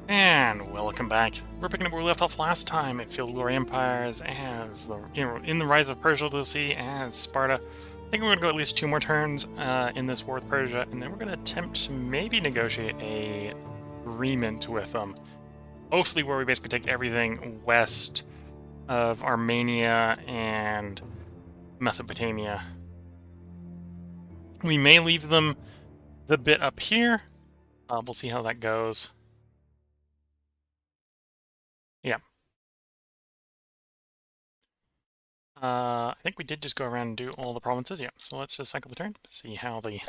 And welcome back. We're picking up where we left off last time at Field Glory Empires as in the Rise of Persia DLC as Sparta. I think we're going to go at least 2 more turns in this war with Persia, and then we're going to attempt to maybe negotiate a agreement with them. Hopefully where we basically take everything west of Armenia and Mesopotamia. We may leave them the bit up here. We'll see how that goes. Yeah. I think we did just go around and do all the provinces, yeah. So let's just cycle the turn, see how the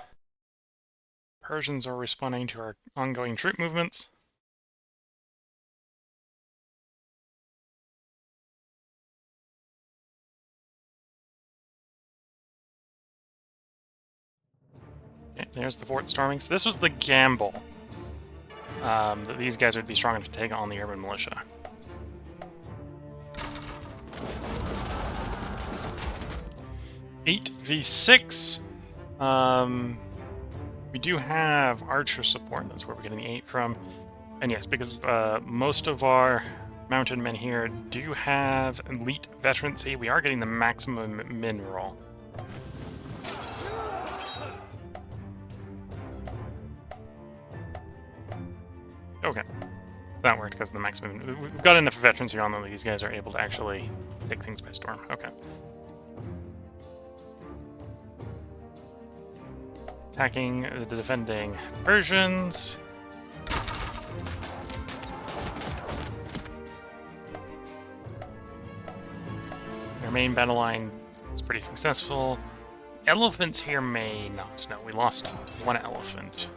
Persians are responding to our ongoing troop movements. Okay, there's the fort storming. So this was the gamble, that these guys would be strong enough to take on the urban militia. Eight v6. We do have archer support. That's where we're getting the 8 from. And yes, because most of our mounted men here do have elite veterancy, we are getting the maximum min roll. Okay. So that worked because of the maximum. We've got enough veterans here on that these guys are able to actually take things by storm. Okay. Attacking the defending Persians. Their main battle line is pretty successful. Elephants here may not. No, we lost 1 elephant.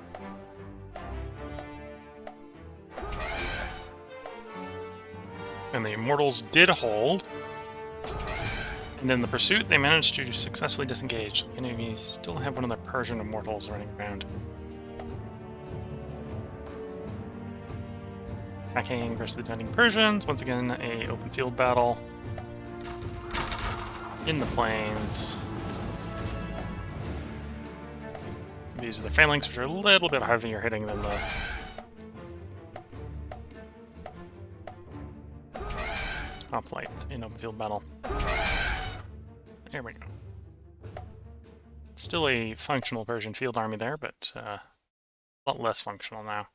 And the Immortals did hold. And in the pursuit, they managed to successfully disengage. The enemies still have one of the Persian Immortals running around. Attacking versus the defending Persians. Once again, a open field battle. In the plains. These are the phalanx, which are a little bit heavier hitting than the hoplites in open field battle. There we go. Still a functional Persian field army there, but a lot less functional now.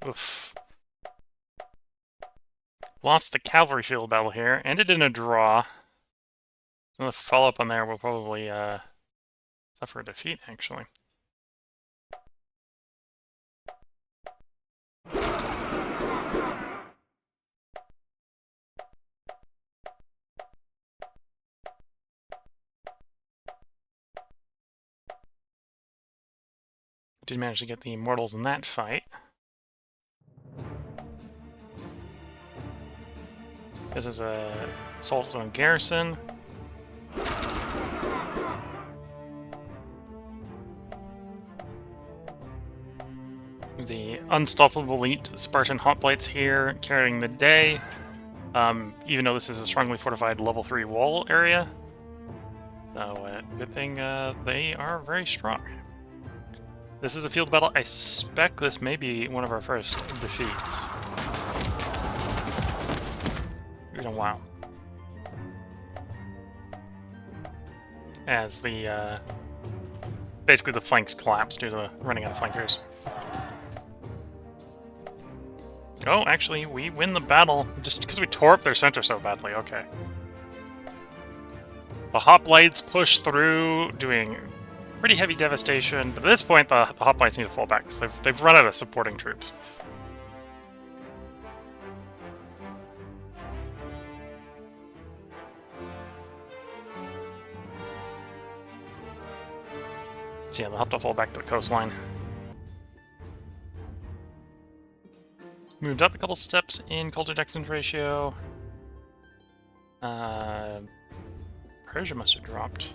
Oof. Lost the cavalry field battle here. Ended in a draw. So the follow-up on there will probably suffer a defeat, actually. Did manage to get the Immortals in that fight. This is a assault on garrison. The unstoppable elite Spartan hoplites here carrying the day. Even though this is a strongly fortified level 3 wall area. So, good thing they are very strong. This is a field battle. I suspect this may be one of our first defeats. In a while. As the, basically the flanks collapse due to running out of flankers. Oh, actually, we win the battle just because we tore up their center so badly. Okay. The hoplites push through, doing pretty heavy devastation, but at this point, the hoplites need to fall back, because they've run out of supporting troops. So yeah, they'll have to fall back to the coastline. Moved up a couple steps in culture dexterity ratio. Persia must have dropped.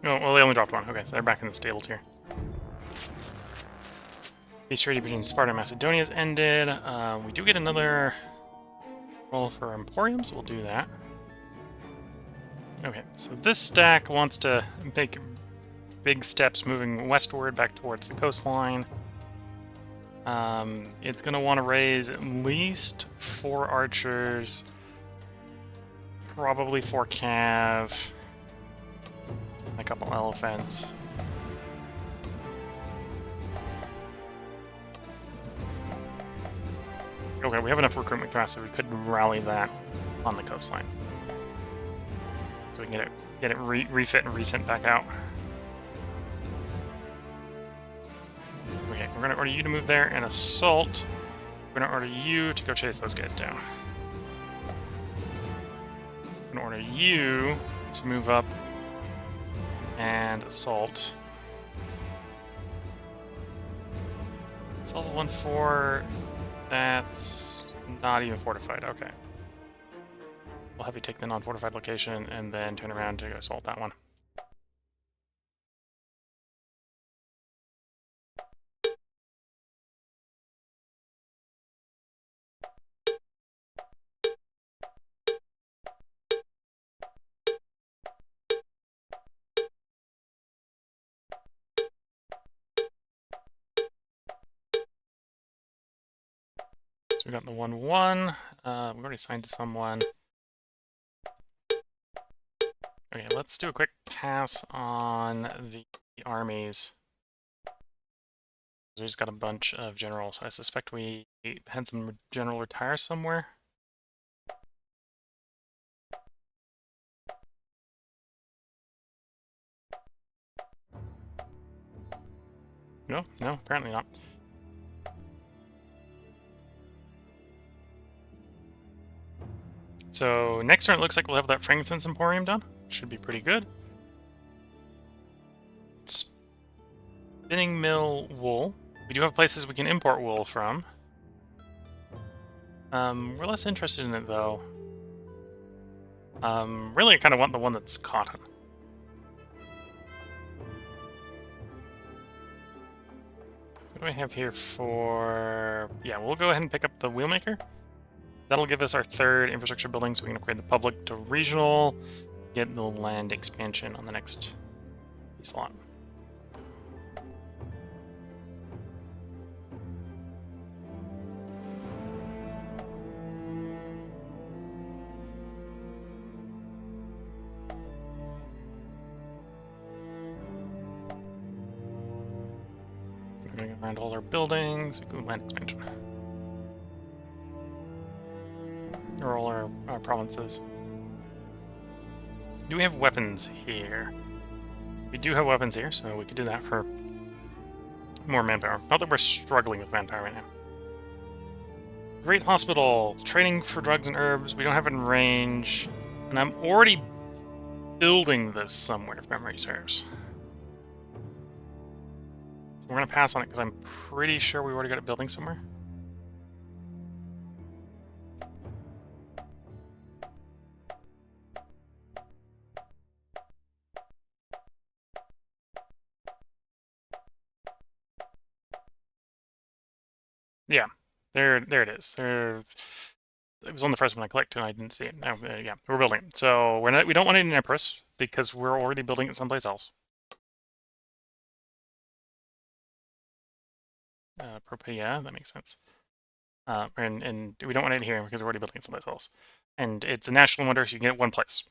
Oh, well, they only dropped one. Okay, so they're back in the stable tier. Peace treaty between Sparta and Macedonia has ended. We do get another roll for Emporium, so we'll do that. Okay, so this stack wants to make big steps moving westward back towards the coastline. It's going to want to raise at least 4 archers, probably 4 cav, and a couple elephants. Okay, we have enough recruitment capacity. We could rally that on the coastline, so we can get it refit and resent back out. Okay, we're gonna order you to move there and assault. We're gonna order you to go chase those guys down. We're gonna order you to move up and assault. It's level 1-4. That's not even fortified. Okay. We'll have you take the non-fortified location and then turn around to assault that one. So we got the 1-1. We've already signed to someone. Okay, let's do a quick pass on the armies. We just got a bunch of generals. I suspect we had some general retire somewhere. No, apparently not. So next turn it looks like we'll have that frankincense emporium done. Should be pretty good. Spinning mill wool. We do have places we can import wool from. We're less interested in it though. Really I kind of want the one that's cotton. What do we have here for... Yeah, we'll go ahead and pick up the wheelmaker. That'll give us our 3rd infrastructure building, so we can upgrade the public to regional, get the land expansion on the next slot. We're going to go around all our buildings, go land expansion. Or all our provinces. Do we have weapons here? We do have weapons here, so we could do that for more manpower. Not that we're struggling with manpower right now. Great Hospital. Training for drugs and herbs. We don't have it in range. And I'm already building this somewhere, if memory serves. So we're going to pass on it, because I'm pretty sure we already got it building somewhere. Yeah, there it is. It was on the first one I clicked and I didn't see it. Yeah, we're building it. So we don't want an Empress because we're already building it someplace else. Yeah, that makes sense. And we don't want it here because we're already building it someplace else. And it's a national wonder, so you can get it one place.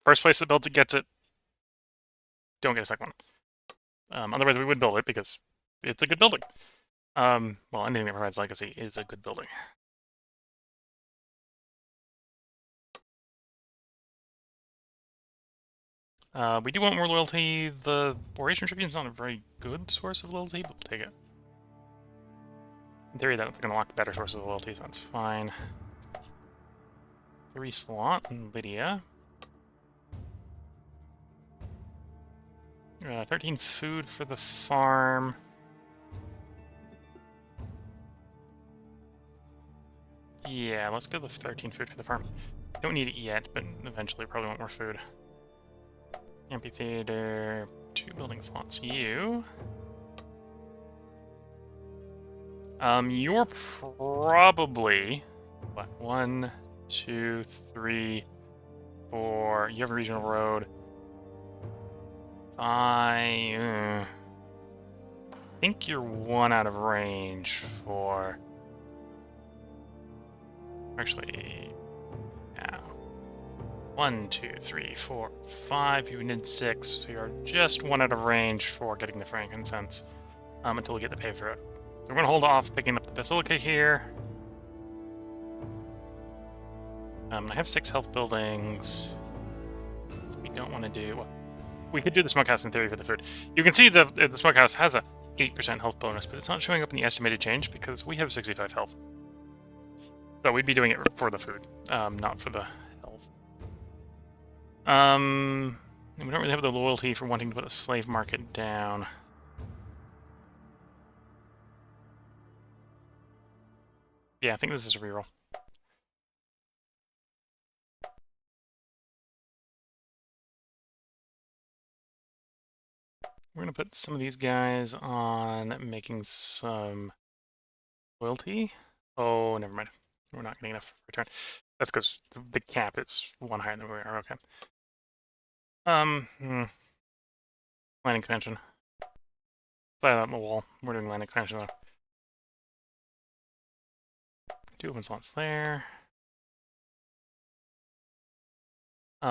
First place that builds it gets it. Don't get a second one. Otherwise, we would build it because it's a good building. Well, anything that provides legacy is a good building. We do want more loyalty. The Oration Tribune is not a very good source of loyalty, but we'll take it. In theory, that's going to unlock better sources of loyalty, so that's fine. 3 slot in Lydia. 13 food for the farm. Yeah, let's go with 13 food for the farm. Don't need it yet, but eventually probably want more food. Amphitheater, 2 building slots. You're probably what? 1, 2, 3, 4. You have a regional road. I think you're 1 out of range for. Actually, yeah. 1, 2, 3, 4, 5. You need 6, so you're just 1 out of range for getting the frankincense until we get the pay for it. So we're going to hold off picking up the basilica here. I have 6 health buildings. So we don't want to do. Well, we could do the smokehouse in theory for the food. You can see the smokehouse has a 8% health bonus, but it's not showing up in the estimated change because we have 65 health. So we'd be doing it for the food, not for the health. We don't really have the loyalty for wanting to put a slave market down. Yeah, I think this is a reroll. We're going to put some of these guys on making some loyalty. Oh, never mind. We're not getting enough return. That's because the cap is 1 higher than we are. Okay. Land expansion. Slide that on the wall. We're doing land expansion though. 2 open slots there.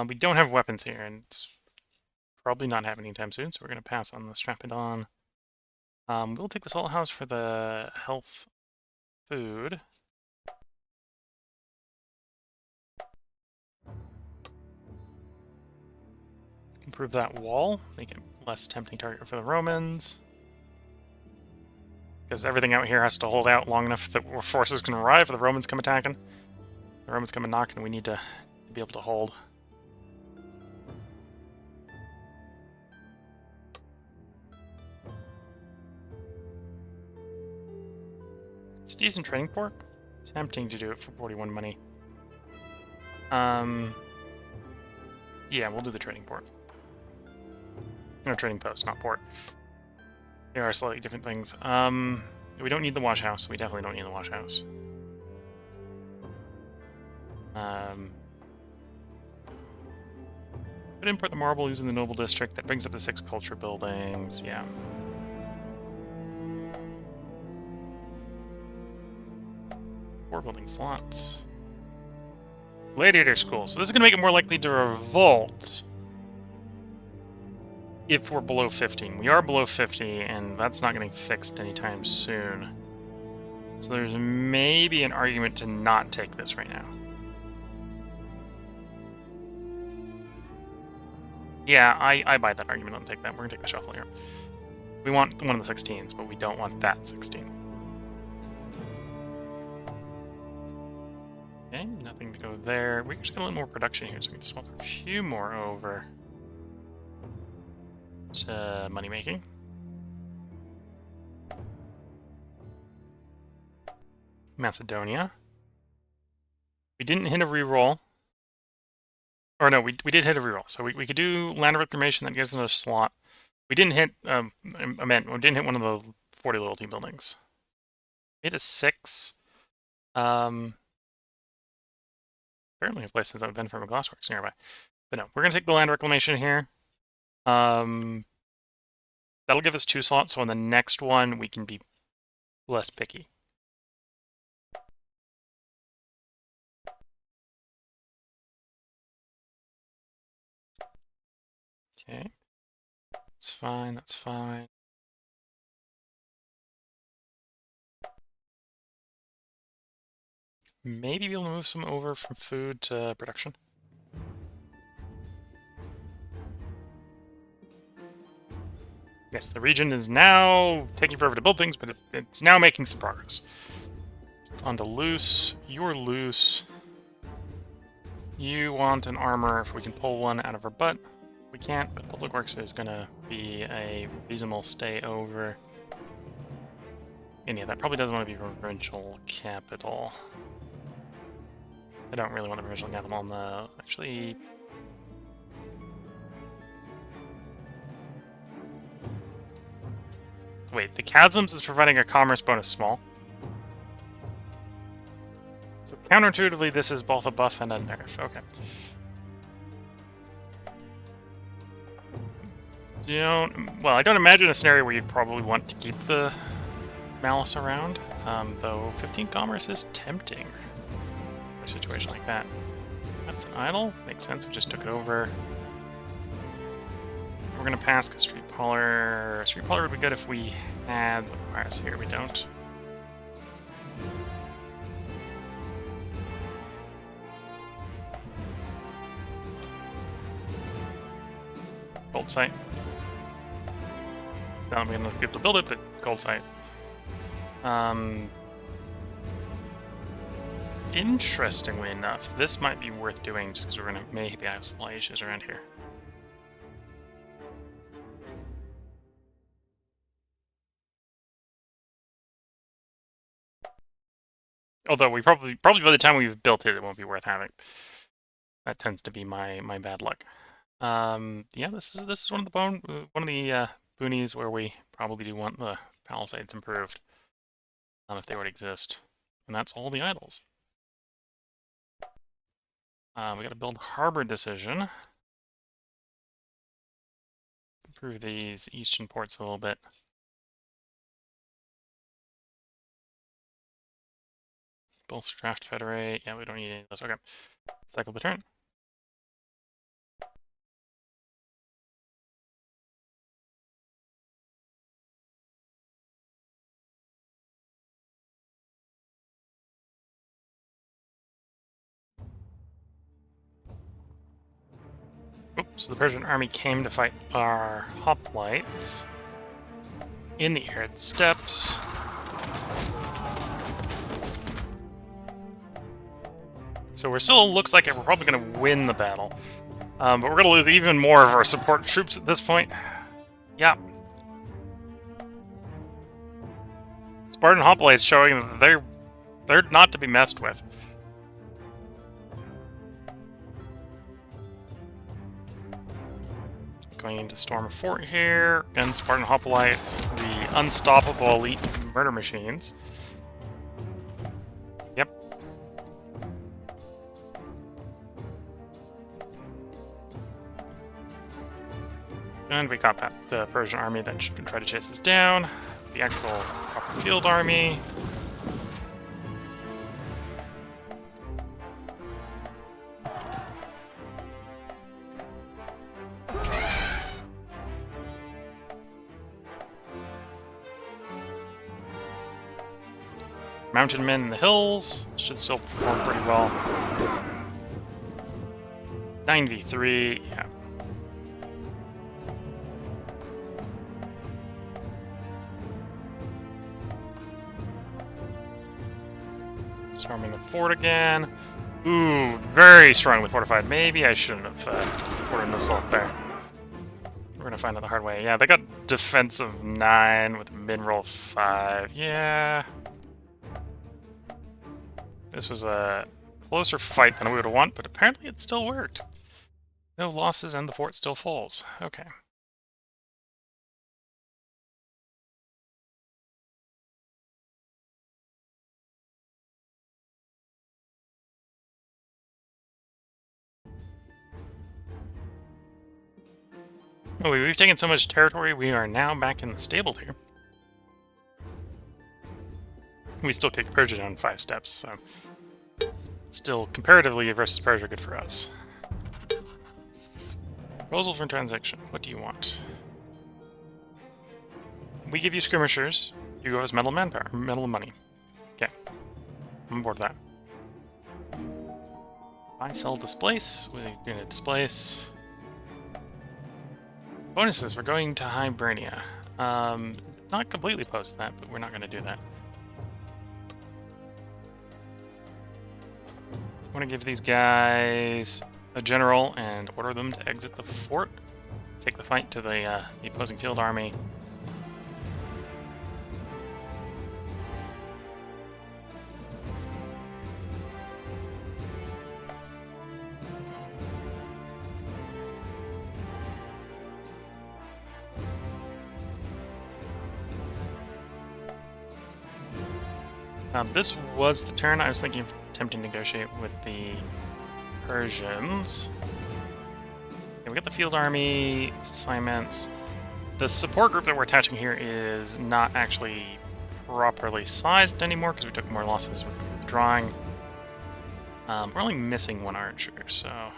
We don't have weapons here, and it's probably not happening anytime soon, so we're going to pass on the Strapodon. We'll take the Salt House for the health food. Improve that wall, make it less tempting target for the Romans. Because everything out here has to hold out long enough that our forces can arrive if the Romans come attacking. The Romans come and knocking, we need to be able to hold. It's a decent trading port. Tempting to do it for 41 money. Yeah, we'll do the trading port. No, trading post, not port. They are slightly different things. We don't need the wash house. We definitely don't need the wash house. Could import the marble using the noble district. That brings up the 6 culture buildings. Yeah. Four building slots. Gladiator school. So this is going to make it more likely to revolt if we're below 15. We are below 50, and that's not getting fixed anytime soon. So there's maybe an argument to not take this right now. Yeah, I buy that argument. I'll take that. We're going to take the shuffle here. We want one of the 16s, but we don't want that 16. Okay, nothing to go there. We just got a little more production here, so we can swap a few more over to money making. Macedonia. We didn't hit a reroll. Or no, we did hit a reroll. So we could do Land of Reclamation, that gives us another slot. We didn't hit, we didn't hit one of the 40 loyalty buildings. We hit a 6. Apparently have places that would benefit from glassworks nearby. But no, we're going to take the Land Reclamation here. That'll give us 2 slots, so on the next one we can be less picky. Okay. That's fine, that's fine. Maybe we'll move some over from food to production. Yes, the region is now taking forever to build things, but it's now making some progress. On to loose. You're loose. You want an armor if we can pull one out of our butt. We can't, but Public Works is going to be a reasonable stay over. And yeah, that probably doesn't want to be provincial capital. I don't really want the provincial capital on the... Actually... Wait, the chasms is providing a commerce bonus small. So counterintuitively, this is both a buff and a nerf. Okay. Well, I don't imagine a scenario where you'd probably want to keep the Malice around, though 15 commerce is tempting for a situation like that. That's an idol. Makes sense, we just took it over. We're gonna pass because Street Polar would be good if we had the fires here. We don't. Gold site. Not gonna be able to build it, but gold site. Interestingly enough, this might be worth doing just because we're gonna maybe have supply issues around here. Although we probably by the time we've built it, it won't be worth having. That tends to be my bad luck. Yeah, this is one of the boonies where we probably do want the palisades improved, if they already exist, and that's all the idols. We got to build harbor decision. Improve these eastern ports a little bit. Bolster draft federate. Yeah, we don't need any of those. Okay. Cycle the turn. Oops, the Persian army came to fight our hoplites in the arid steppes. So we're still, looks like we're probably going to win the battle. But we're going to lose even more of our support troops at this point. Yeah. Spartan hoplites showing that they're not to be messed with. Going into storm a fort here. Again, Spartan hoplites, the unstoppable elite murder machines. Yep. And we got the Persian army that should try to chase us down. The actual proper field army. Mounted men in the hills should still perform pretty well. 9v3, yeah. Storming the fort again. Ooh, very strongly fortified. Maybe I shouldn't have poured an assault there. We're gonna find out the hard way. Yeah, they got defensive 9 with mid-roll 5. Yeah. This was a closer fight than we would have wanted, but apparently it still worked. No losses and the fort still falls. Okay. Oh, we've taken so much territory, we are now back in the stable tier. We still kicked Persia down 5 steps, so it's still comparatively versus Persia good for us. Proposal for transaction. What do you want? We give you skirmishers. You give us metal manpower, metal money. Okay, I'm on board with that. Buy, sell, displace. We're gonna displace. Bonuses. We're going to Hibernia. Not completely opposed to that, but we're not going to do that. I want to give these guys a general and order them to exit the fort. Take the fight to the opposing field army. This was the turn. I was thinking of attempting to negotiate with the Persians. Okay, we got the field army, its assignments. The support group that we're attaching here is not actually properly sized anymore because we took more losses with withdrawing. We're only missing one archer, so...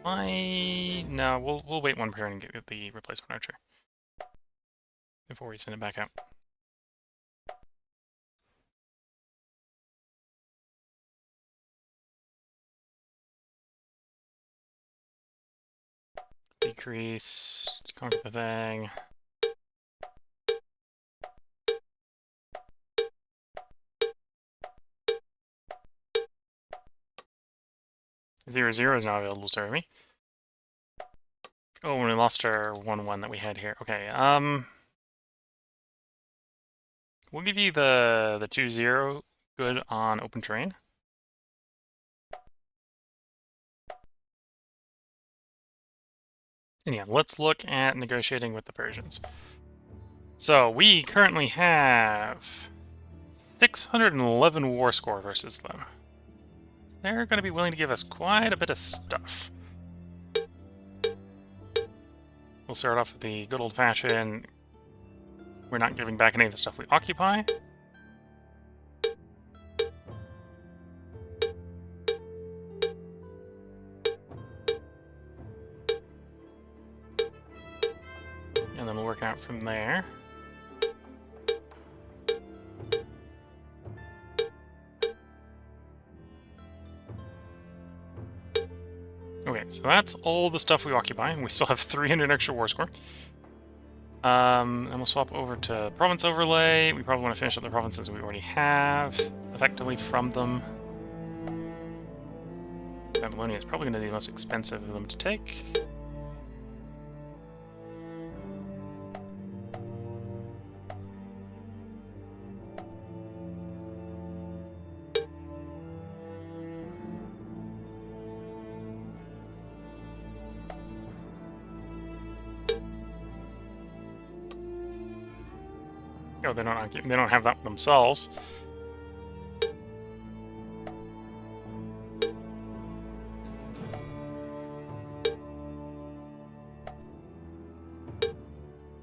No, we'll wait one turn and get the replacement archer before we send it back out. Decrease, conquer the thing. Zero is not available to serve me. Oh, and we lost our 1-1 that we had here. Okay, we'll give you the 2-0 good on open terrain. And yeah, let's look at negotiating with the Persians. So we currently have 611 war score versus them. They're going to be willing to give us quite a bit of stuff. We'll start off with the good old-fashioned, we're not giving back any of the stuff we occupy. And then we'll work out from there. Okay, so that's all the stuff we occupy, and we still have 300 extra war score. And we'll swap over to province overlay. We probably want to finish up the provinces we already have, effectively, from them. Babylonia is probably going to be the most expensive of them to take. Oh, they don't have that themselves.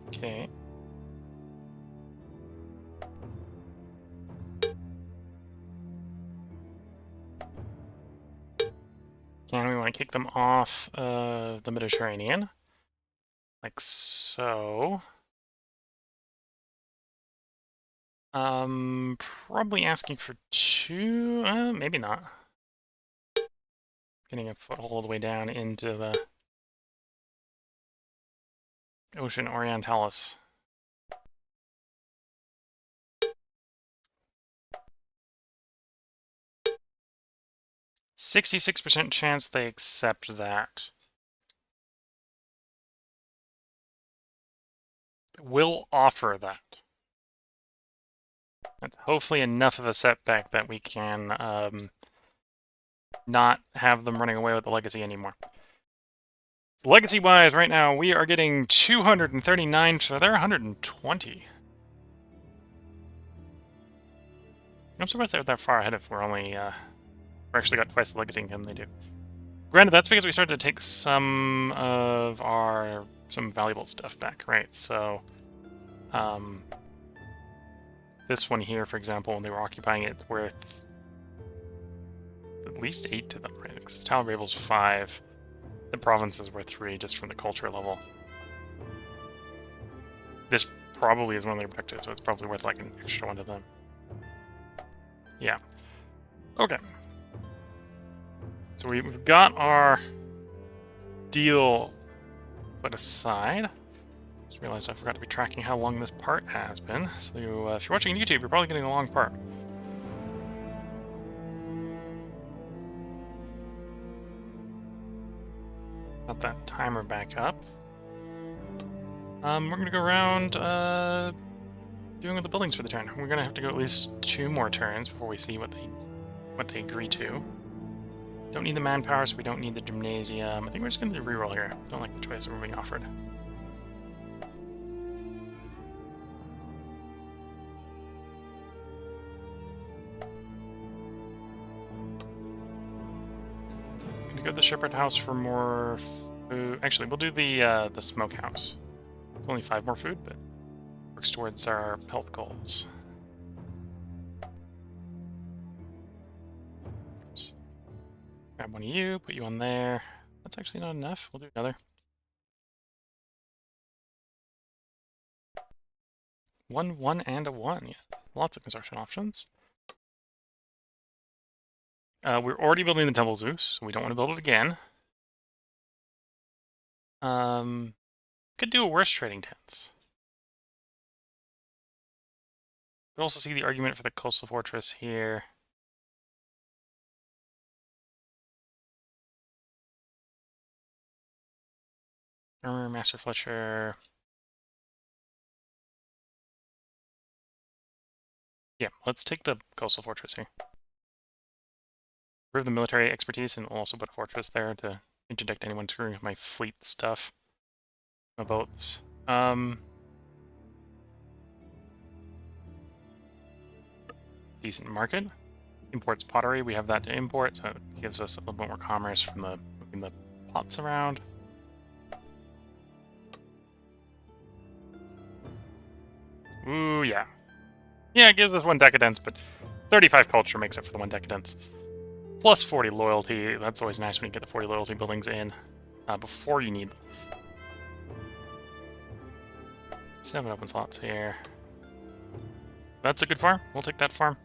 Okay. And we want to kick them off the Mediterranean. Like so. Probably asking for 2, maybe not. Getting a foothold all the way down into the Ocean Orientalis. 66% chance they accept that. We'll offer that. That's hopefully enough of a setback that we can not have them running away with the legacy anymore. Legacy-wise, right now, we are getting 239, so they're 120. I'm surprised they're that far ahead if we're only, we actually got twice the legacy income they do. Granted, that's because we started to take some of our, some valuable stuff back, right? So, this one here, for example, when they were occupying it, it's worth at least 8 to them, right? Because Tower of Babel's 5. The provinces were 3 just from the culture level. This probably is one of their objectives, so it's probably worth like an extra one to them. Yeah. Okay. So we've got our deal put aside. Just realized I forgot to be tracking how long this part has been. So if you're watching YouTube, you're probably getting a long part. Got that timer back up. We're gonna go around doing with the buildings for the turn. We're gonna have to go at least 2 more turns before we see what they agree to. Don't need the manpower, so we don't need the gymnasium. I think we're just gonna do a reroll here. Don't like the choice we're being offered. go to the shepherd house for more food. Actually, we'll do the smokehouse. It's only 5 more food, but works towards our health goals. Oops. Grab one of you, put you on there. That's actually not enough. We'll do another. 1, 1, and a 1. Yes, lots of construction options. We're already building the Temple Zeus, so we don't want to build it again. Could do a worse trading tents. Could also see the argument for the coastal fortress here. Armor, Master Fletcher. Yeah, let's take the coastal fortress here. Improve the military expertise, and we'll also put a fortress there to interdict anyone screwing with my fleet stuff. My boats. Decent market. Imports pottery. We have that to import, so it gives us a little bit more commerce from the moving the pots around. Ooh, yeah. Yeah, it gives us 1 decadence, but 35 culture makes up for the 1 decadence. Plus 40 loyalty. That's always nice when you get the 40 loyalty buildings in before you need them. 7 open slots here. That's a good farm. We'll take that farm.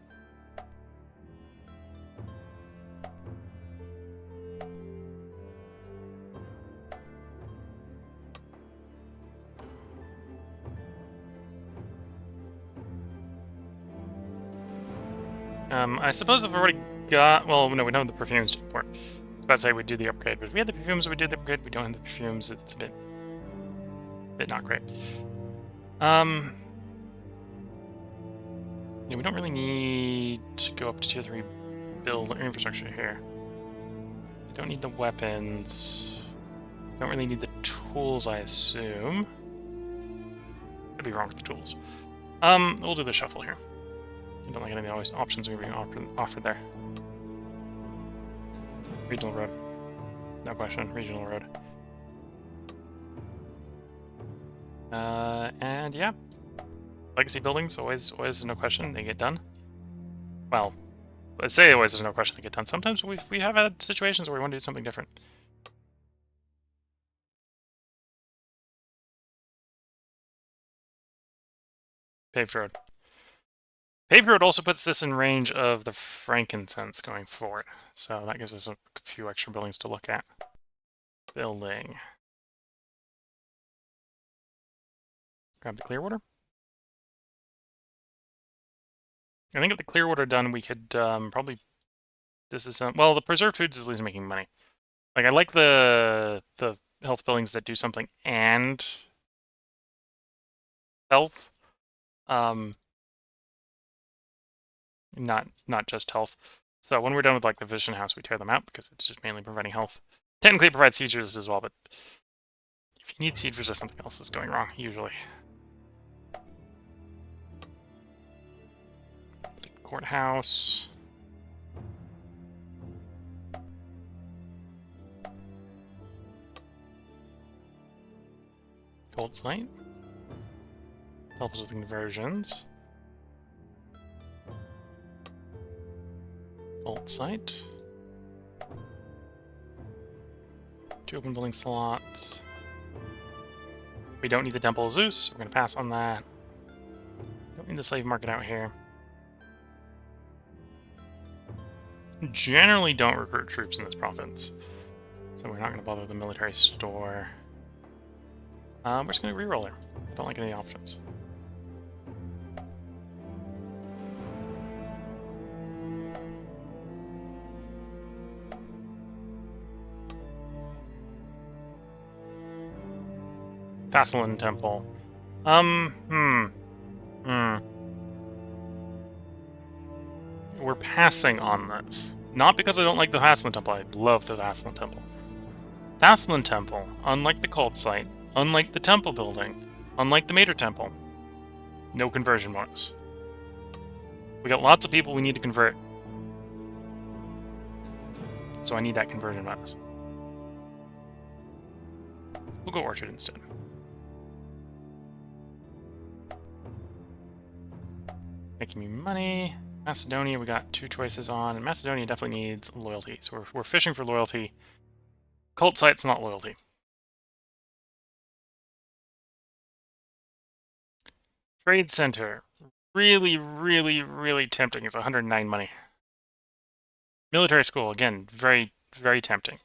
I suppose if I've already got... Well, no, we don't have the perfumes to import. I was about to say we'd do the upgrade, but if we had the perfumes, we'd do the upgrade. We don't have the perfumes, it's a bit not great. Yeah, we don't really need to go up to tier 3 build our infrastructure here. We don't need the weapons. Don't really need the tools, I assume. Could be wrong with the tools. We'll do the shuffle here. I don't like any of the options we're being offered there. Regional road. No question, regional road. And yeah. Legacy buildings, always no question, they get done. Well, let's say always there's no question they get done. Sometimes we have had situations where we want to do something different. Paved road. Paved road also puts this in range of the frankincense going forward, so that gives us a few extra buildings to look at. Building. Grab the Clearwater. I think if the Clearwater done, we could probably... This is... well, the preserved foods is at least making money. Like, I like the health buildings that do something and health. Not just health. So when we're done with like the vision house, we tear them out because it's just mainly providing health. Technically it provides siege resist as well, but if you need siege resist, something else is going wrong, usually. Courthouse. Gold site. Help us with conversions. Gold site. 2 open building slots. We don't need the Temple of Zeus. We're going to pass on that. Don't need the slave market out here. Generally don't recruit troops in this province. So we're not going to bother the military store. We're just going to reroll her. I don't like any options. Thassalan Temple. We're passing on this. Not because I don't like the Thassalan Temple. I love the Thassalan Temple. Thassalan Temple, unlike the cult site, unlike the temple building, unlike the Mater Temple, no conversion bonus. We got lots of people we need to convert. So I need that conversion bonus. We'll go Orchard instead. Making me money. Macedonia, we got 2 choices on. And Macedonia definitely needs loyalty. So we're fishing for loyalty. Cult site's not loyalty. Trade Center. Really, really, really tempting. It's 109 money. Military school, again, very, very tempting.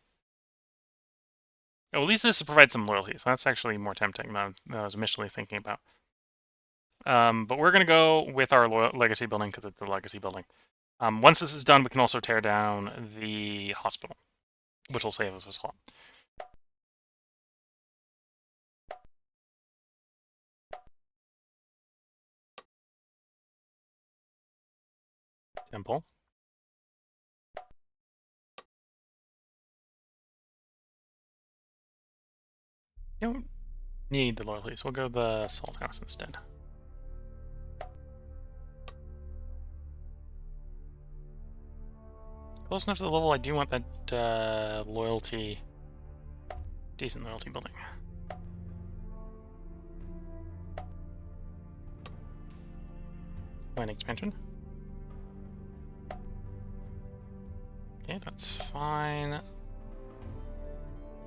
Oh, at least this provides some loyalty, so that's actually more tempting than I was initially thinking about. But we're going to go with our legacy building because it's a legacy building. Once this is done, we can also tear down the hospital, which will save us a lot. Temple. You don't need the loyalty, so we'll go the Salt House instead. Close enough to the level I do want that loyalty, decent loyalty building. Land expansion. Okay, that's fine.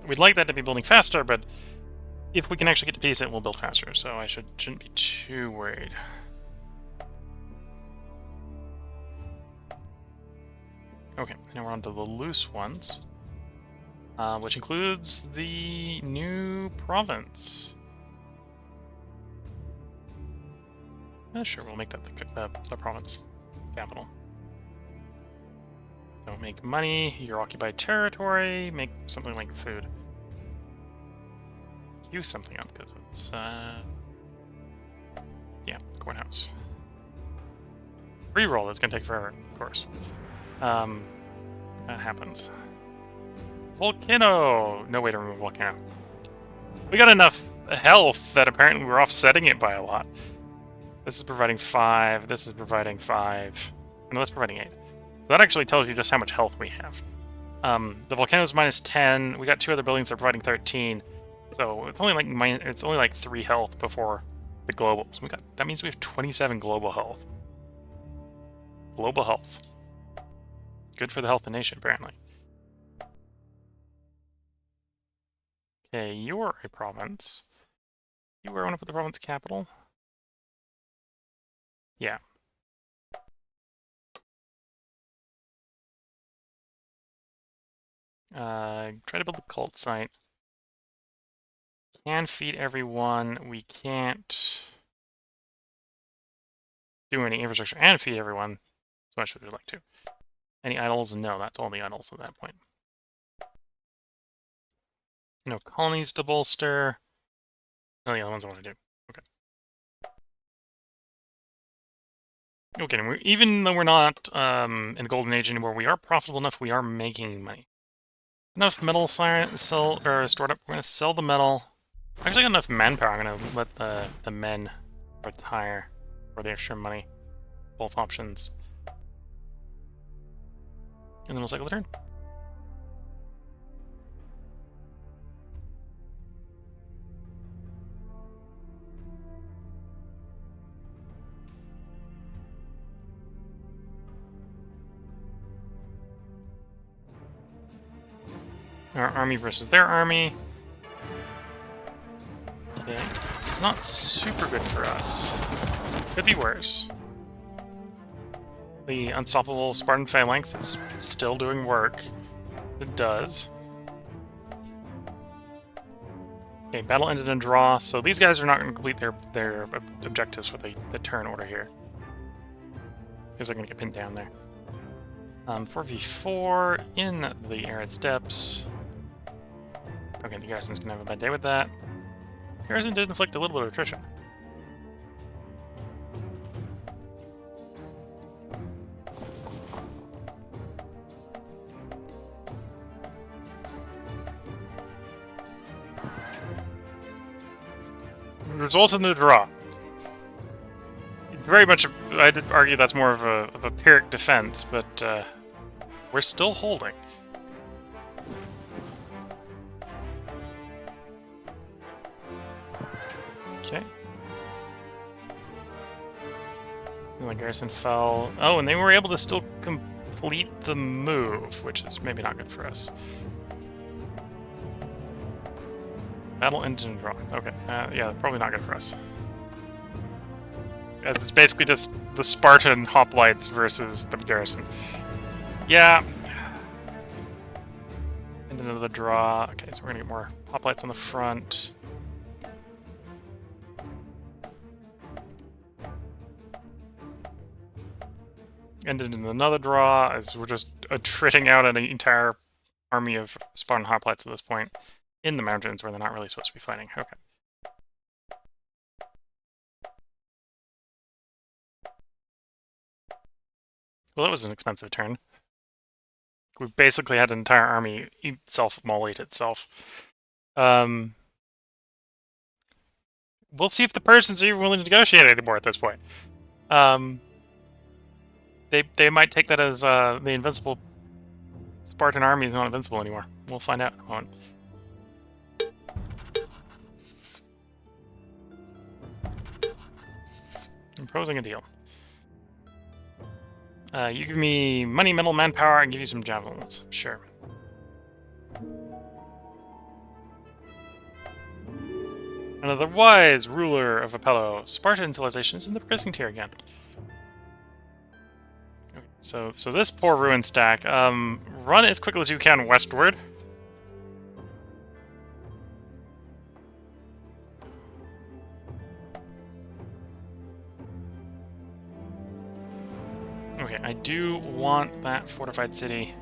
We'd like that to be building faster, but if we can actually get to peace, it will build faster, so I shouldn't be too worried. Okay, now we're on to the loose ones, which includes the new province. Sure, we'll make that the province capital. Don't make money, your occupied territory, make something like food. Use something up, because it's, yeah, courthouse. Reroll, that's gonna take forever, of course. That happens. Volcano! No way to remove volcano. We got enough health that apparently we're offsetting it by a lot. This is providing 5, this is providing 5, and that's providing 8. So that actually tells you just how much health we have. The volcano's minus 10, we got 2 other buildings that are providing 13, so it's only like 3 health before the globals. That means we have 27 global health. Global health. Good for the health of the nation, apparently. Okay, you're a province. You were one to put the province capital? Yeah. Try to build the cult site. Can feed everyone. We can't do any infrastructure and feed everyone as much as we'd like to. Any idols? No, that's all the idols at that point. No colonies to bolster. None of the other ones I want to do. Okay, even though we're not in the golden age anymore, we are profitable enough. We are making money. Enough metal stored up. We're going to sell the metal. I actually got enough manpower. I'm going to let the men retire for the extra money. Both options. And then we'll cycle the turn. Our army versus their army. Okay, this is not super good for us. Could be worse. The unstoppable Spartan phalanx is still doing work. It does. Okay, battle ended in draw, so these guys are not going to complete their objectives for the turn order here. Because they're going to get pinned down there. 4v4 in the arid steppes. Okay, the garrison's going to have a bad day with that. Garrison did inflict a little bit of attrition. Results in the draw. Very much, I'd argue that's more of a Pyrrhic defense, but we're still holding. Okay. And the garrison fell. Oh, and they were able to still complete the move, which is maybe not good for us. Battle ended in draw. Okay, yeah, probably not good for us. As it's basically just the Spartan hoplites versus the garrison. Yeah. And another draw. Okay, so we're gonna get more hoplites on the front. Ended in another draw, as we're just attriting out an entire army of Spartan hoplites at this point in the mountains where they're not really supposed to be fighting. Okay. Well, that was an expensive turn. We basically had an entire army self-mollate itself. We'll see if the Persians are even willing to negotiate anymore at this point. They might take that as the invincible Spartan army is not invincible anymore. We'll find out in a moment. Imposing a deal. You give me money, metal, manpower, and give you some javelins. Sure. Another wise ruler of Apello. Spartan civilization is in the progressing tier again. Okay, so this poor ruin stack. Run as quickly as you can westward. Okay, I do want that fortified city.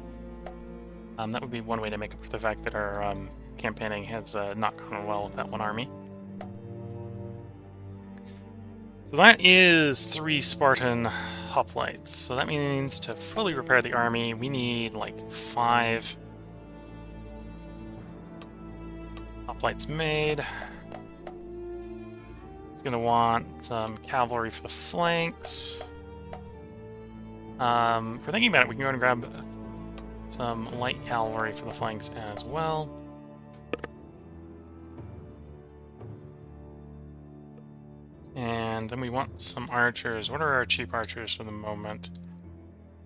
That would be one way to make up for the fact that our campaigning has not gone well with that one army. So that is 3 Spartan hoplites. So that means to fully repair the army, we need like 5 hoplites made. It's going to want some cavalry for the flanks. If we're thinking about it, we can go and grab some light cavalry for the flanks as well. And then we want some archers. What are our cheap archers for the moment?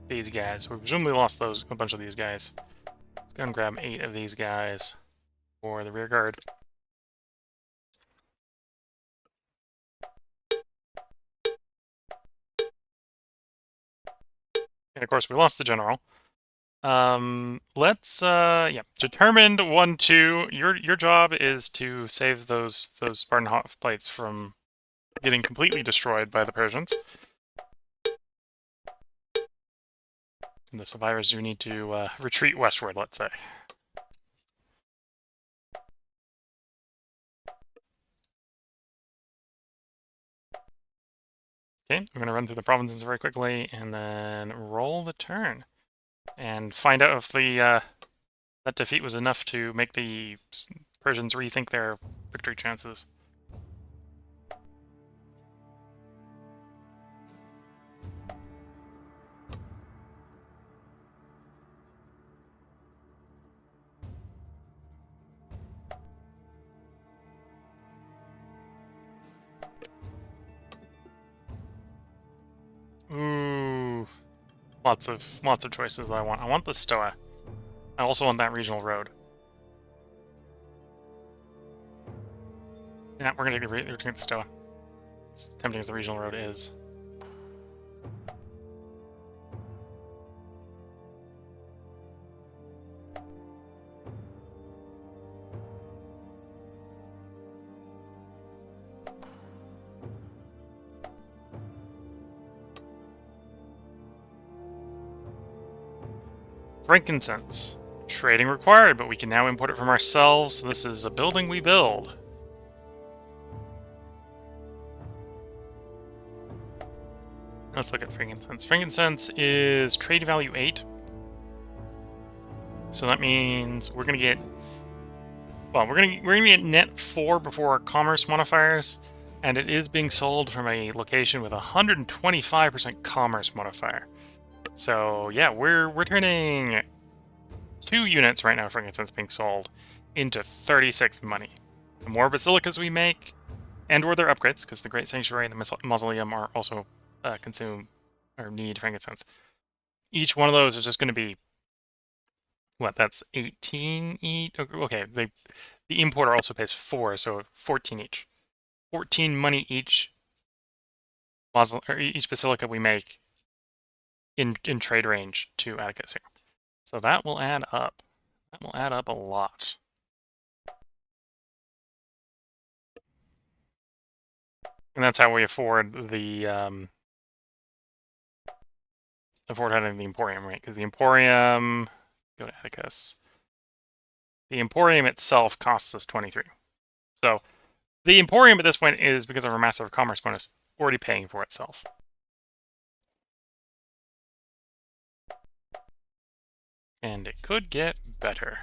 These guys. We presumably lost a bunch of these guys. Let's go and grab 8 of these guys for the rear guard. And of course, we lost the general. Let's yeah, determined 1-2. Your job is to save those Spartan hoplites from getting completely destroyed by the Persians. And the survivors do need to retreat westward, let's say. Okay, we're going to run through the provinces very quickly and then roll the turn. And find out if the that defeat was enough to make the Persians rethink their victory chances. Ooh, lots of choices that I want. I want the Stoa. I also want that regional road. Yeah, we're gonna return the Stoa. As tempting as the regional road is. Frankincense. Trading required, but we can now import it from ourselves. So this is a building we build. Let's look at frankincense. Frankincense is trade value 8. So that means we're gonna get, well, we're gonna get net 4 before our commerce modifiers, and it is being sold from a location with 125% commerce modifier. So yeah, we're turning 2 units right now, frankincense being sold, into 36 money. The more basilicas we make, and or their upgrades, because the Great Sanctuary and the Mausoleum are also consume or need frankincense. Each one of those is just going to be what? That's 18 each. Okay, the importer also pays 4, so 14 each. 14 money each or each basilica we make in trade range to Atticus here. So that will add up. That will add up a lot. And that's how we afford the having the Emporium, right? Because the Emporium, go to Atticus. The Emporium itself costs us 23. So the Emporium at this point is, because of our massive commerce bonus, already paying for itself. And it could get better.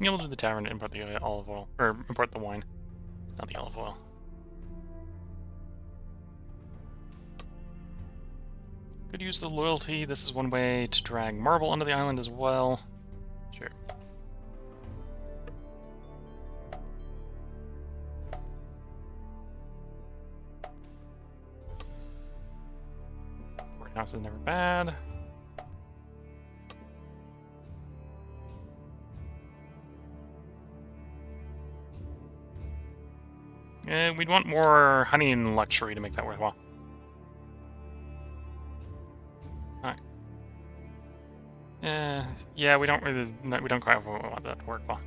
Be able to do the tavern to import the olive oil, or import the wine, not the olive oil. Could use the loyalty. This is one way to drag marble onto the island as well. Sure. Courthouse is never bad. We'd want more honey and luxury to make that worthwhile. Alright. Yeah, we don't quite want that to work well.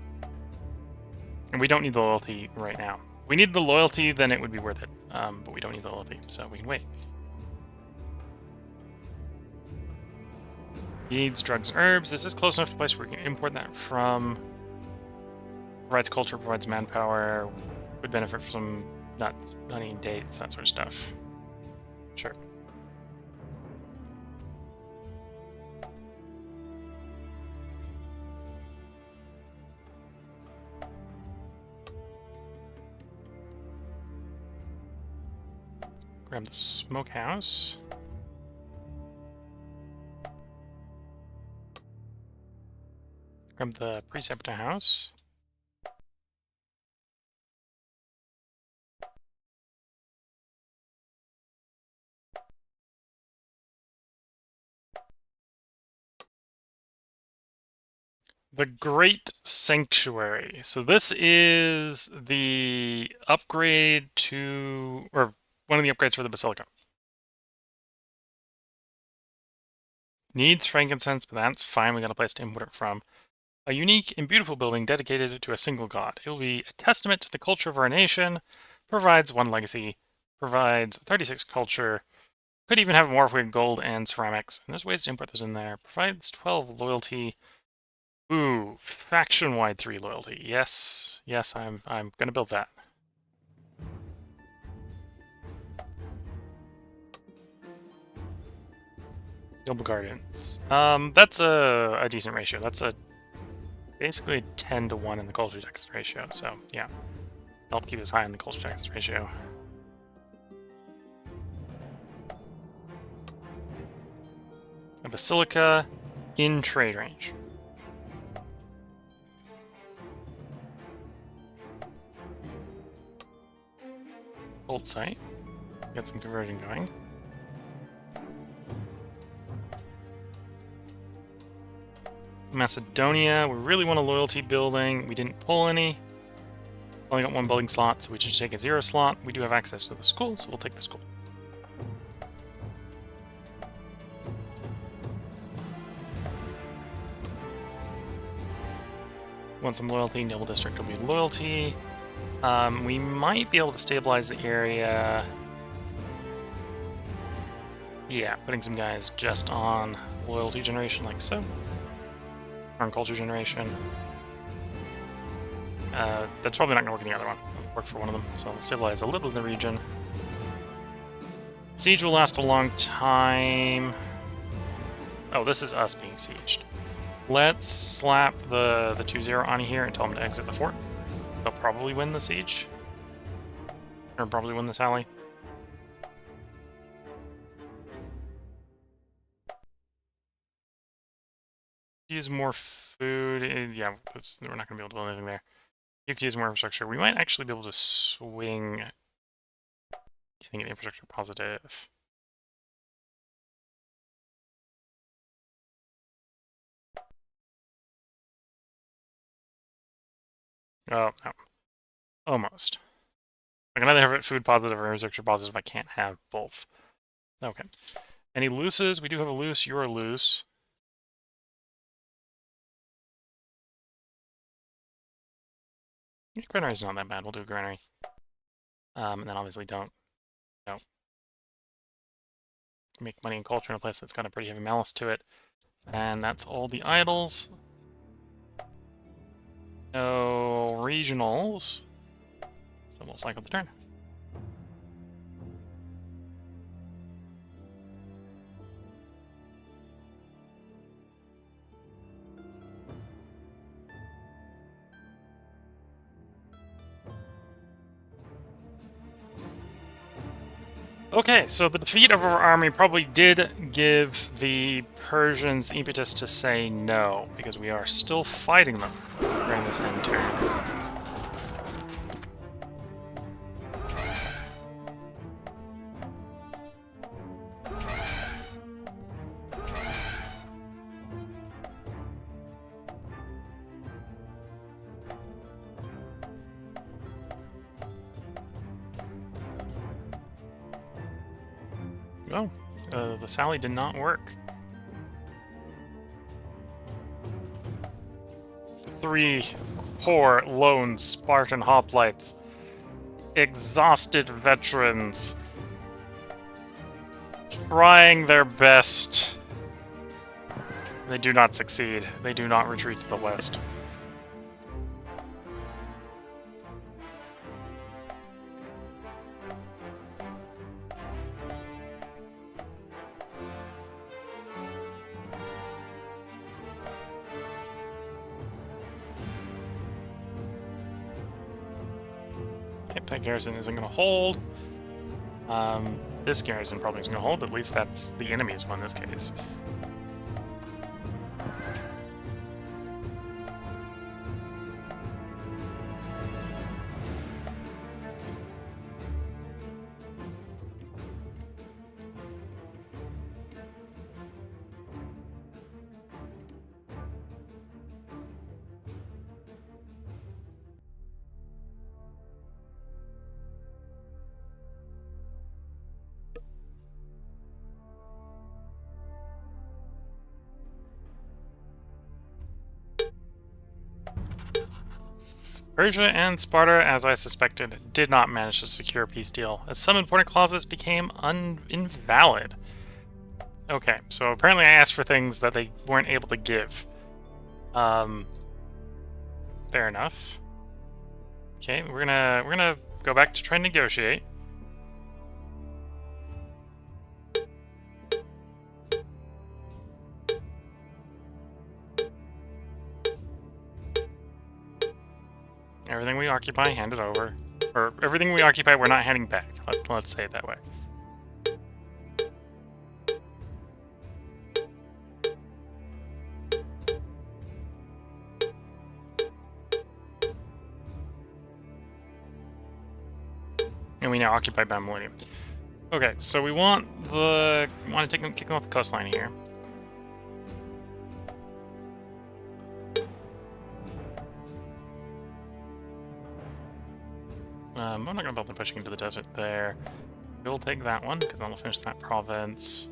And we don't need the loyalty right now. If we need the loyalty, then it would be worth it. But we don't need the loyalty, so we can wait. Needs drugs and herbs. This is close enough to a place where we can import that from. Provides culture, provides manpower. Would benefit from some nuts, honey, dates, that sort of stuff. Sure. Grab the smokehouse. Grab the preceptor house. The Great Sanctuary. So this is the upgrade to, or one of the upgrades for the Basilica. Needs frankincense, but that's fine. We got a place to import it from. A unique and beautiful building dedicated to a single god. It will be a testament to the culture of our nation, provides 1 legacy, provides 36 culture, could even have more if we had gold and ceramics, and there's ways to import those in there. Provides 12 loyalty. Ooh, faction-wide 3 loyalty. Yes, I'm gonna build that. Noble Gardens. That's a decent ratio. That's basically 10 to 1 in the culture tax ratio, so yeah. Help keep us high in the culture tax ratio. A Basilica in trade range. Gold site. Got some conversion going. Macedonia, we really want a loyalty building. We didn't pull any. Only got 1 building slot, so we should take a 0 slot. We do have access to the school, so we'll take the school. Want some loyalty, Noble District will be loyalty. We might be able to stabilize the area. Yeah, putting some guys just on loyalty generation like so. On culture generation. That's probably not going to work in the other one. It'll work for one of them, so I'll stabilize a little in the region. Siege will last a long time. Oh, this is us being sieged. Let's slap the 2-0 on here and tell them to exit the fort. They'll probably win the siege. Or probably win the sally. Use more food. Yeah, we're not going to be able to build anything there. You could use more infrastructure. We might actually be able to swing getting an infrastructure positive. Oh, no. Almost. I can either have it food positive or infrastructure positive. I can't have both. Okay. Any looses? We do have a loose. You're a loose. Granary is not that bad. We'll do a granary. And then obviously don't make money and culture in a place that's got a pretty heavy malice to it. And that's all the idols. No regionals. So we'll cycle the turn. Okay, so the defeat of our army probably did give the Persians the impetus to say no, because we are still fighting them during this end turn. Oh, the sally did not work. 3 poor, lone Spartan hoplites. Exhausted veterans. Trying their best. They do not succeed. They do not retreat to the west. That garrison isn't going to hold. This garrison probably isn't going to hold, but at least that's the enemy's one in this case. Persia and Sparta, as I suspected, did not manage to secure a peace deal, as some important clauses became invalid. Okay, so apparently I asked for things that they weren't able to give. Fair enough. Okay, we're gonna go back to try and negotiate. Everything we occupy, hand it over. Or everything we occupy, we're not handing back. Let's say it that way. And we now occupy Babylonium. Okay, so we want to kick off the coastline here. I'm not going to bother pushing into the desert there. We'll take that one, because that'll finish that province.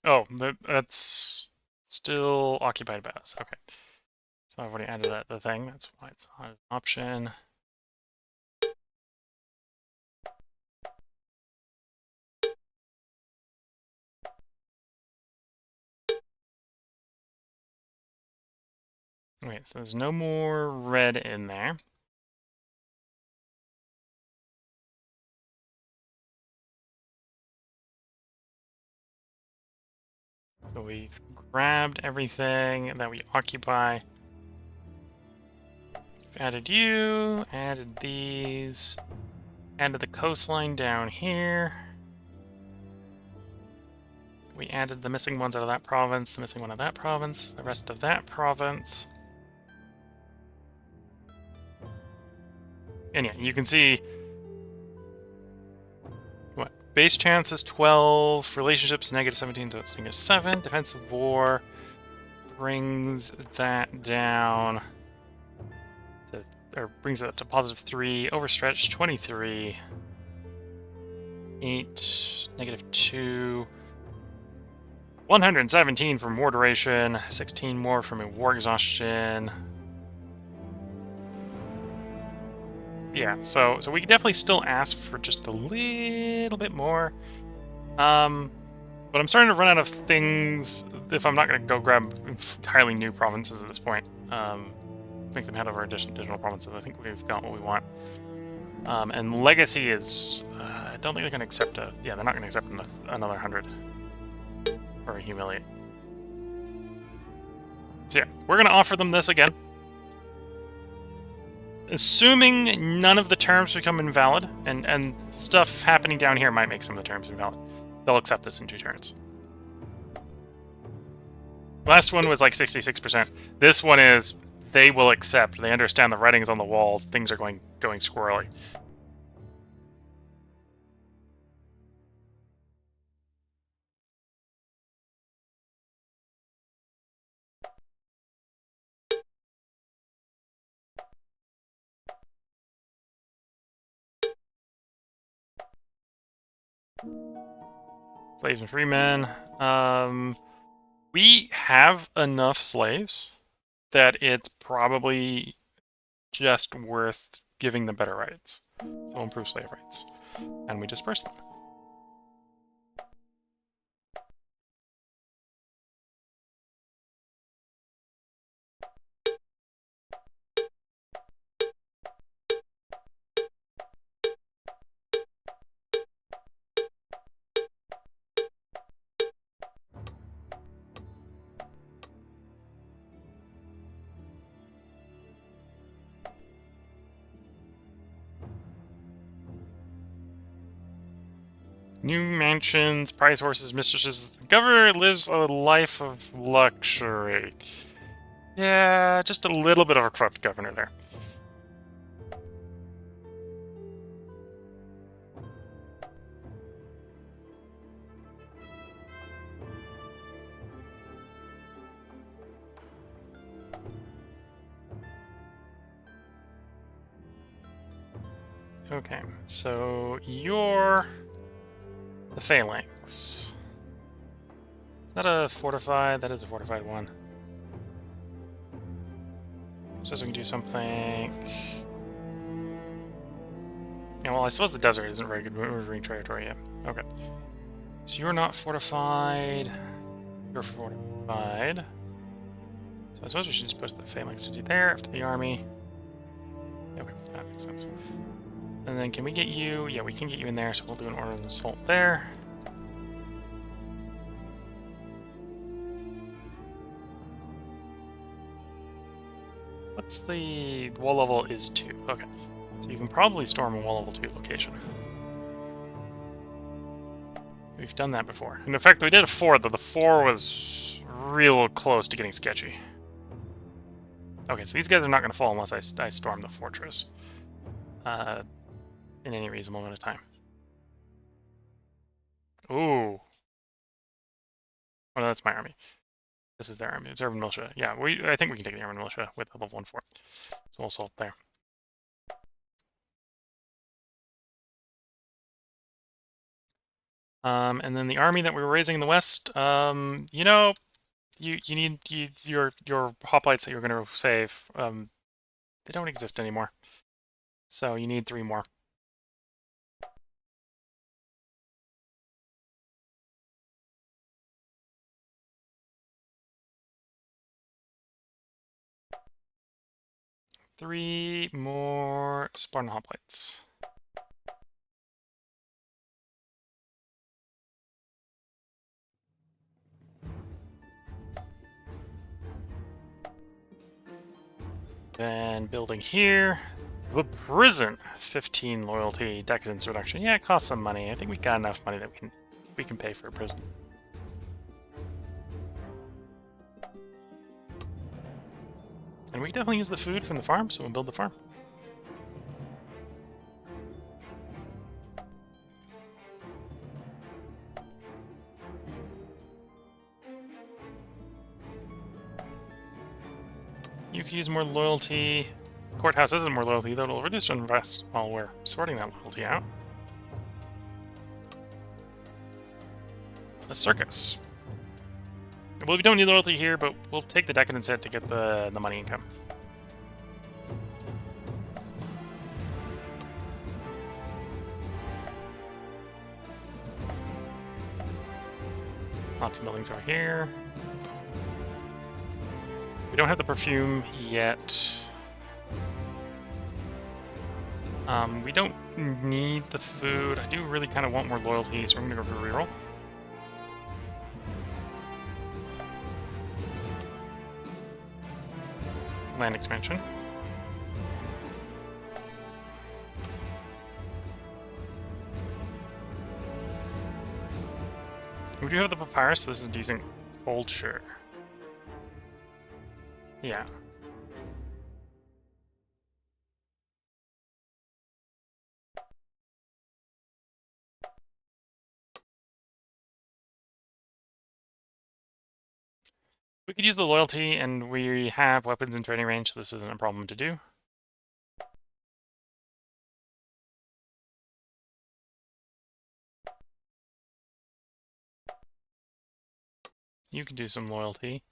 Oh, that's still occupied by us. Okay. So I've already added the thing. That's why it's not an option. Wait, so there's no more red in there. So we've grabbed everything that we occupy. We've added you, added these, added the coastline down here. We added the missing ones out of that province, the missing one of that province, the rest of that province. And yeah, you can see what base chance is 12, relationships negative 17, so it's negative 7. Defensive war brings that down to, or brings it up to positive 3. Overstretched 23. 8, negative 2. 117 from war duration, 16 more from a war exhaustion. Yeah, so we can definitely still ask for just a little bit more. But I'm starting to run out of things if I'm not going to go grab entirely new provinces at this point. Make them head over additional provinces. I think we've got what we want. And legacy is... I don't think they're going to accept a... Yeah, they're not going to accept another 100. Or humiliate. So yeah, we're going to offer them this again. Assuming none of the terms become invalid, and stuff happening down here might make some of the terms invalid, they'll accept this in 2 turns. Last one was like 66%. This one is, they will accept. They understand the writing's on the walls. Things are going squirrely. Slaves and freemen. We have enough slaves that it's probably just worth giving them better rights. So improve slave rights. And we disperse them. New mansions, prize horses, mistresses. The governor lives a life of luxury. Yeah, just a little bit of a corrupt governor there. Okay, so you're the phalanx. Is that a fortified? That is a fortified one. So we can do something... Yeah, well, I suppose the desert isn't very good moving territory yet. Okay. So you're not fortified. You're fortified. So I suppose we should just post the phalanx to do there after the army. Okay, that makes sense. And then can we get you? Yeah, we can get you in there, so we'll do an order of assault there. What's the wall level is 2? Okay. So you can probably storm a wall level 2 location. We've done that before. In fact, we did a 4, though the 4 was real close to getting sketchy. Okay, so these guys are not going to fall unless I storm the fortress. In any reasonable amount of time. Ooh. Oh, no, that's my army. This is their army. It's urban militia. Yeah, I think we can take the urban militia with a level 1 fort. So we'll assault there. And then the army that we were raising in the west, you know, you need your hoplites that you're going to save. They don't exist anymore. So you need 3 more. 3 more Spartan hoplites. Then building here, the prison, 15 loyalty, decadence reduction. Yeah, it costs some money. I think we got enough money that we can pay for a prison. And we can definitely use the food from the farm, so we'll build the farm. You can use more loyalty. Courthouse isn't more loyalty, though it'll reduce invest while we're sorting that loyalty out. The circus. Well, we don't need loyalty here, but we'll take the decadence hit to get the money income. Lots of buildings over here. We don't have the perfume yet. We don't need the food. I do really kind of want more loyalty, so we're going to go for reroll. Land expansion. We do have the papyrus, so this is decent culture. Yeah. We could use the loyalty, and we have weapons in trading range, so this isn't a problem to do. You can do some loyalty.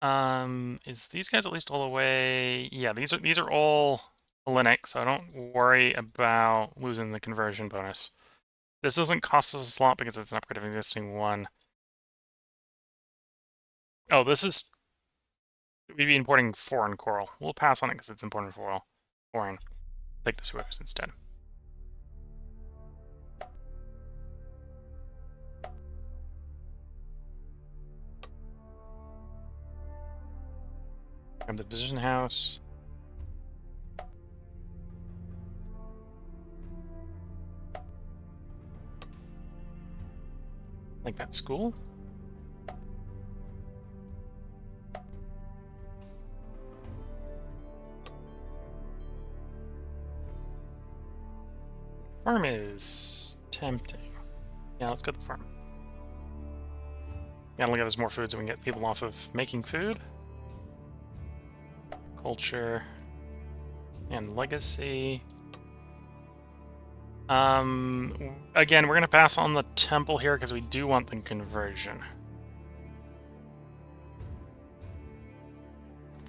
Is these guys at least all the way? Yeah, these are all Hellenic, so I don't worry about losing the conversion bonus. This doesn't cost us a slot because it's an upgrade of an existing one. Oh, this is... We'd be importing foreign coral. We'll pass on it because it's important for foreign. Take the sewers instead. Grab the position house. Like that school. Farm is tempting. Yeah, let's go to the farm. That'll give us more food so we can get people off of making food. Culture. And legacy. Again, we're going to pass on the temple here because we do want the conversion.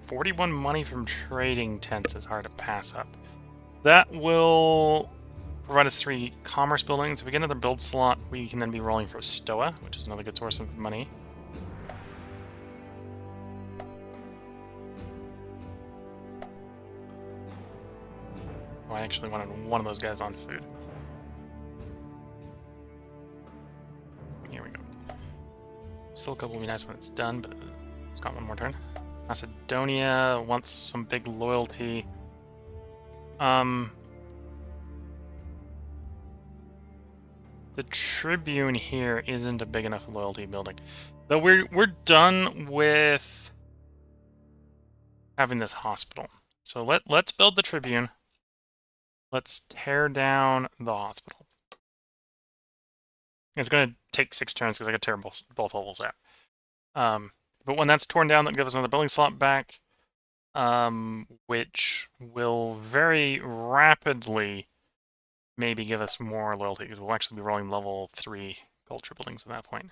41 money from trading tents is hard to pass up. That will provide us 3 commerce buildings. If we get another build slot, we can then be rolling for Stoa, which is another good source of money. Oh, I actually wanted one of those guys on food. Here we go. Silica will be nice when it's done, but it's got one more turn. Macedonia wants some big loyalty. The Tribune here isn't a big enough loyalty building. Though we're done with having this hospital. So let's build the Tribune. Let's tear down the hospital. It's going to take 6 turns because I got to tear both levels out. But when that's torn down, that gives us another building slot back, which will very rapidly maybe give us more loyalty because we'll actually be rolling level 3 culture buildings at that point.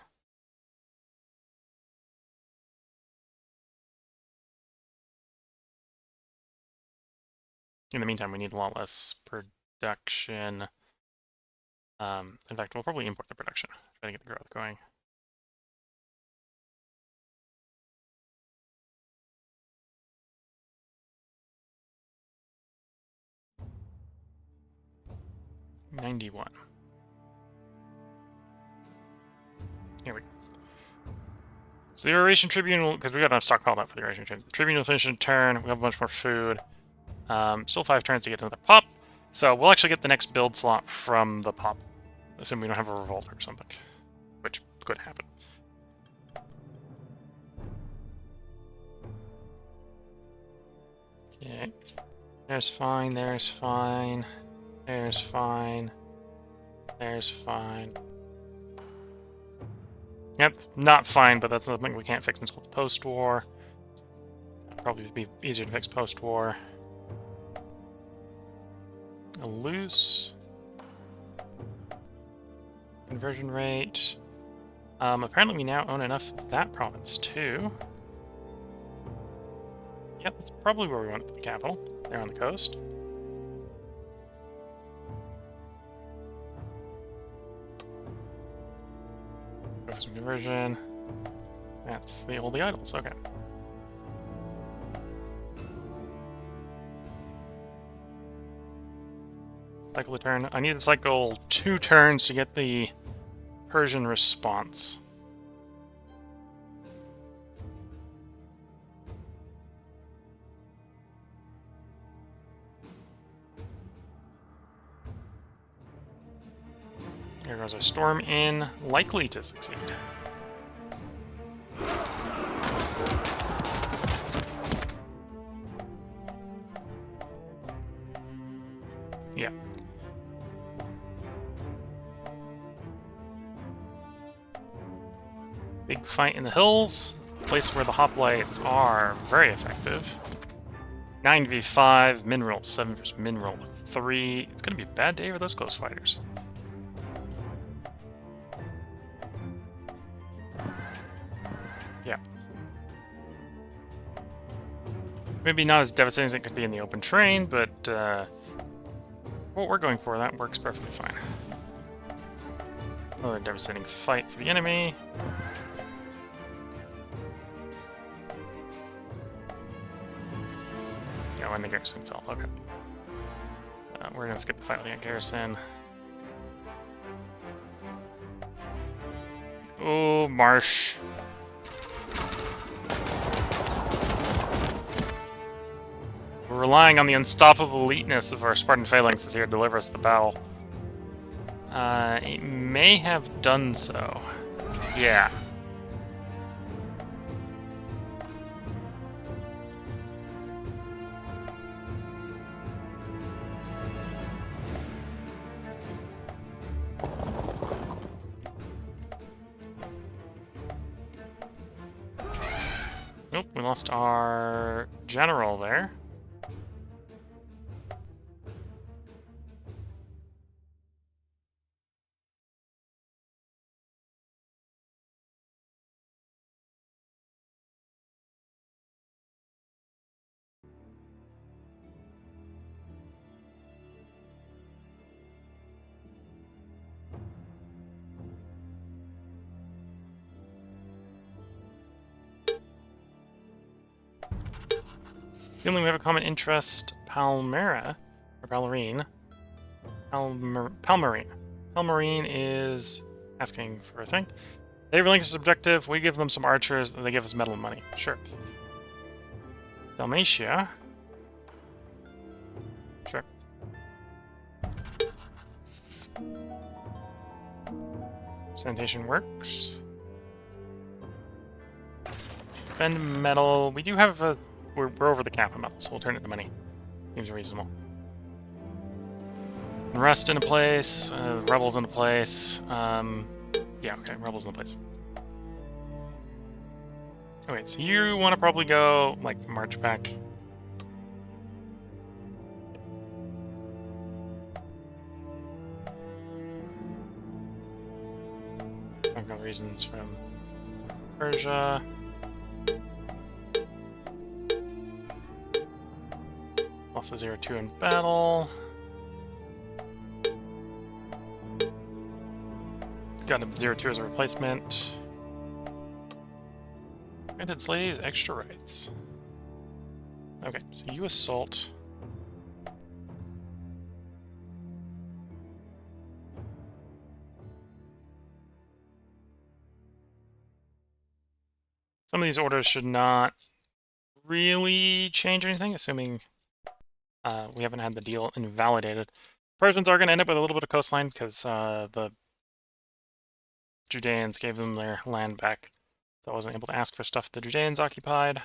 In the meantime, we need a lot less production. In fact, we'll probably import the production, try to get the growth going. 91. Here we go. So the Eurasian Tribune, because we got enough stockpiled up for the Eurasian Tribune. The Tribune will finish in turn. We have a bunch more food. Still 5 turns to get another pop. So we'll actually get the next build slot from the pop. Assuming we don't have a revolt or something. Which could happen. Okay. There's fine, there's fine. There's fine. There's fine. Yep, not fine, but that's something we can't fix until the post-war. Probably be easier to fix post-war. A loose. Conversion rate. Apparently we now own enough of that province, too. Yep, that's probably where we want to put the capital. There on the coast. Go for some conversion. That's the Holy Idols, okay. Cycle a turn. I need to cycle 2 turns to get the Persian response. There goes our storm in, likely to succeed. Yeah. Big fight in the hills, place where the hoplites are very effective. 9v5, mineral, 7 versus mineral, 3. It's going to be a bad day for those close fighters. Yeah. Maybe not as devastating as it could be in the open terrain, but what we're going for, that works perfectly fine. Another devastating fight for the enemy. Yeah, when the garrison fell, okay. We're gonna skip the fight with the garrison. Oh, marsh. We're relying on the unstoppable eliteness of our Spartan phalanxes here to deliver us the battle. It may have done so. Yeah. Nope, we lost our general there. Feeling we have a common interest, Palmyra, or Palmarine. Palmarine. Palmarine is asking for a thing. They relinquish this objective, we give them some archers, and they give us metal and money. Sure. Dalmatia. Sure. Sanitation works. Spend metal. We do have a... We're over the cap of metal, so we'll turn it to money. Seems reasonable. Rust into place. Rebels into place. Yeah, okay, rebels into place. Okay, so you want to probably go, like, march back. I've got reasons from Persia. Lost the 0-2 in battle. Got a 0-2 as a replacement. Granted slaves, extra rights. Okay, so you assault. Some of these orders should not really change anything, assuming we haven't had the deal invalidated. Persians are going to end up with a little bit of coastline because the Judeans gave them their land back. So I wasn't able to ask for stuff the Judeans occupied. I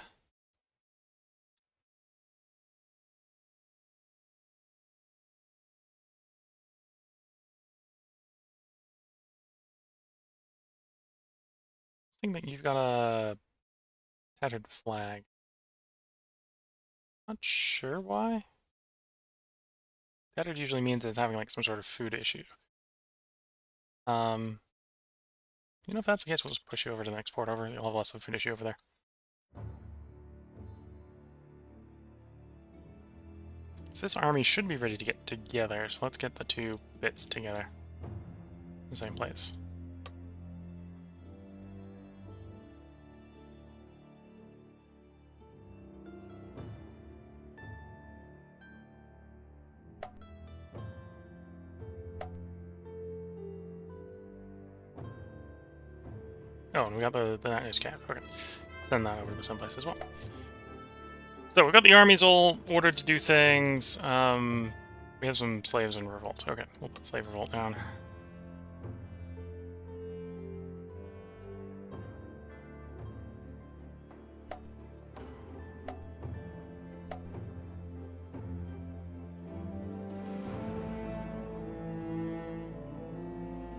think that you've got a tattered flag. Not sure why. Tattered usually means it's having like some sort of food issue. You know, if that's the case, we'll just push you over to the next port over. You'll have less of a food issue over there. So this army should be ready to get together, so let's get the two bits together in the same place. Oh, and we got the night news cap. Okay. Send that over to the same place as well. So we've got the armies all ordered to do things. We have some slaves in revolt. Okay, we'll put slave revolt down.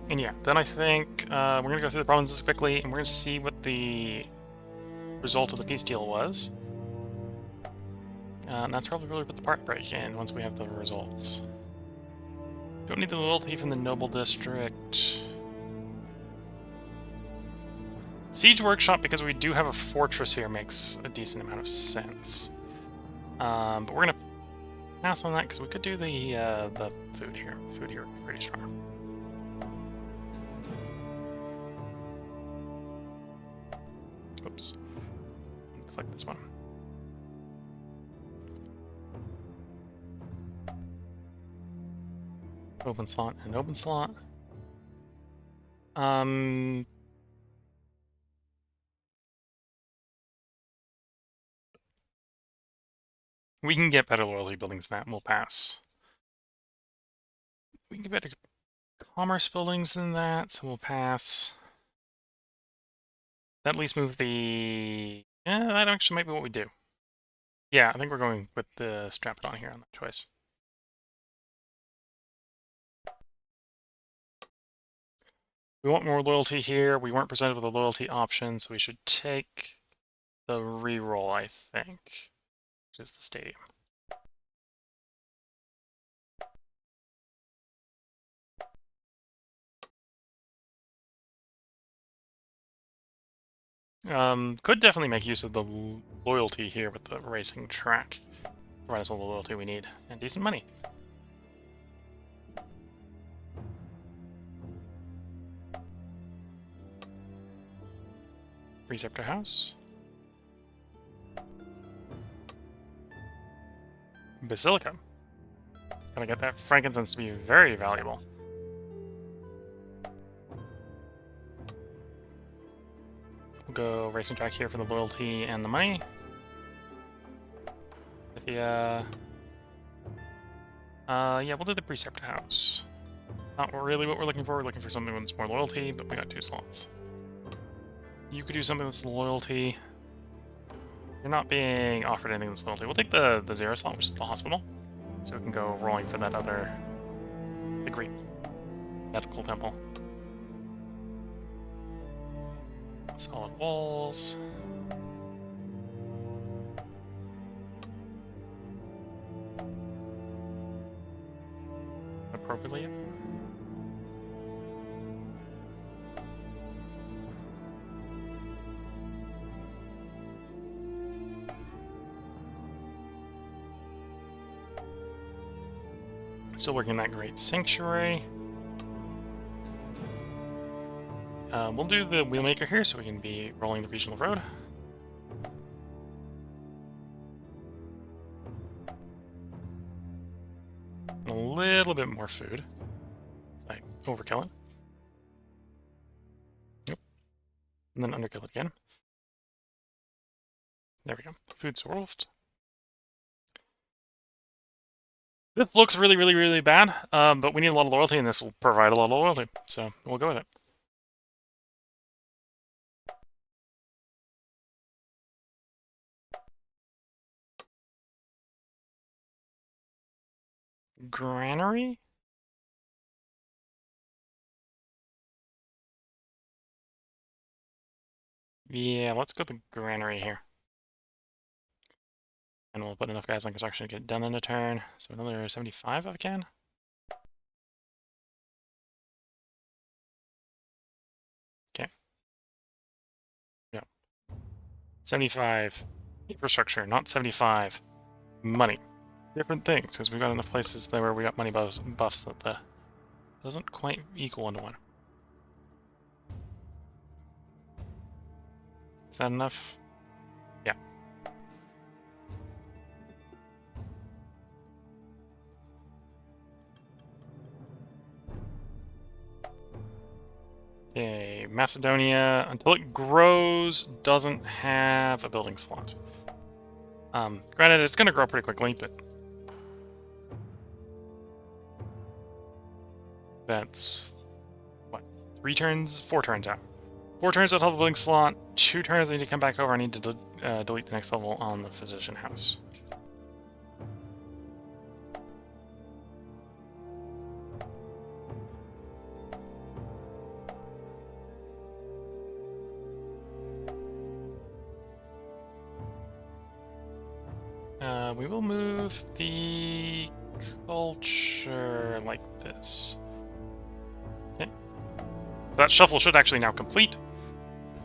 And yeah, then I think we're going to go through the provinces quickly, and we're going to see what the result of the peace deal was. And that's probably where we put the part break in once we have the results. Don't need the loyalty from the noble district. Siege workshop, because we do have a fortress here, makes a decent amount of sense. But we're going to pass on that because we could do the food here. The food here would be pretty strong. Oops. Select this one. Open slot and open slot. We can get better loyalty buildings than that, and we'll pass. We can get better commerce buildings than that, so we'll pass. That at least move the... Yeah, that actually might be what we do. Yeah, I think we're going with the strap it on here on that choice. We want more loyalty here. We weren't presented with a loyalty option, so we should take the reroll, I think, which is the stadium. Could definitely make use of the loyalty here with the racing track. Provide us all the loyalty we need, and decent money. Preceptor House. Basilica. Gonna get that frankincense to be very valuable. We'll go racing track here for the loyalty and the money. Yeah, we'll do the Preceptor House. Not really what we're looking for. We're looking for something with more loyalty, but we got 2 slots. You could do something that's loyalty. You're not being offered anything that's loyalty. We'll take the 0 slot, which is the hospital. So we can go rolling for that other... the Greek medical temple. Solid walls. Appropriately. Still working on that great sanctuary. We'll do the wheelmaker here so we can be rolling the regional road. A little bit more food. It's like overkill it. Yep. And then underkill it again. There we go. Food sourced. This looks really, really, really bad, but we need a lot of loyalty, and this will provide a lot of loyalty, so we'll go with it. Granary? Yeah, let's go with the granary here. And we'll put enough guys on construction to get done in a turn. So another 75 if I can. Okay. Yeah. 75 infrastructure, not 75 money. Different things, because we've got enough places there where we got money buffs that doesn't quite equal into one. Is that enough? Yeah. Okay, Macedonia, until it grows, doesn't have a building slot. Granted, it's going to grow pretty quickly, but that's, what, 3 turns? 4 turns out. 4 turns at the building slot, 2 turns I need to come back over, I need to delete the next level on the physician house. We will move the culture like this. Okay. So that shuffle should actually now complete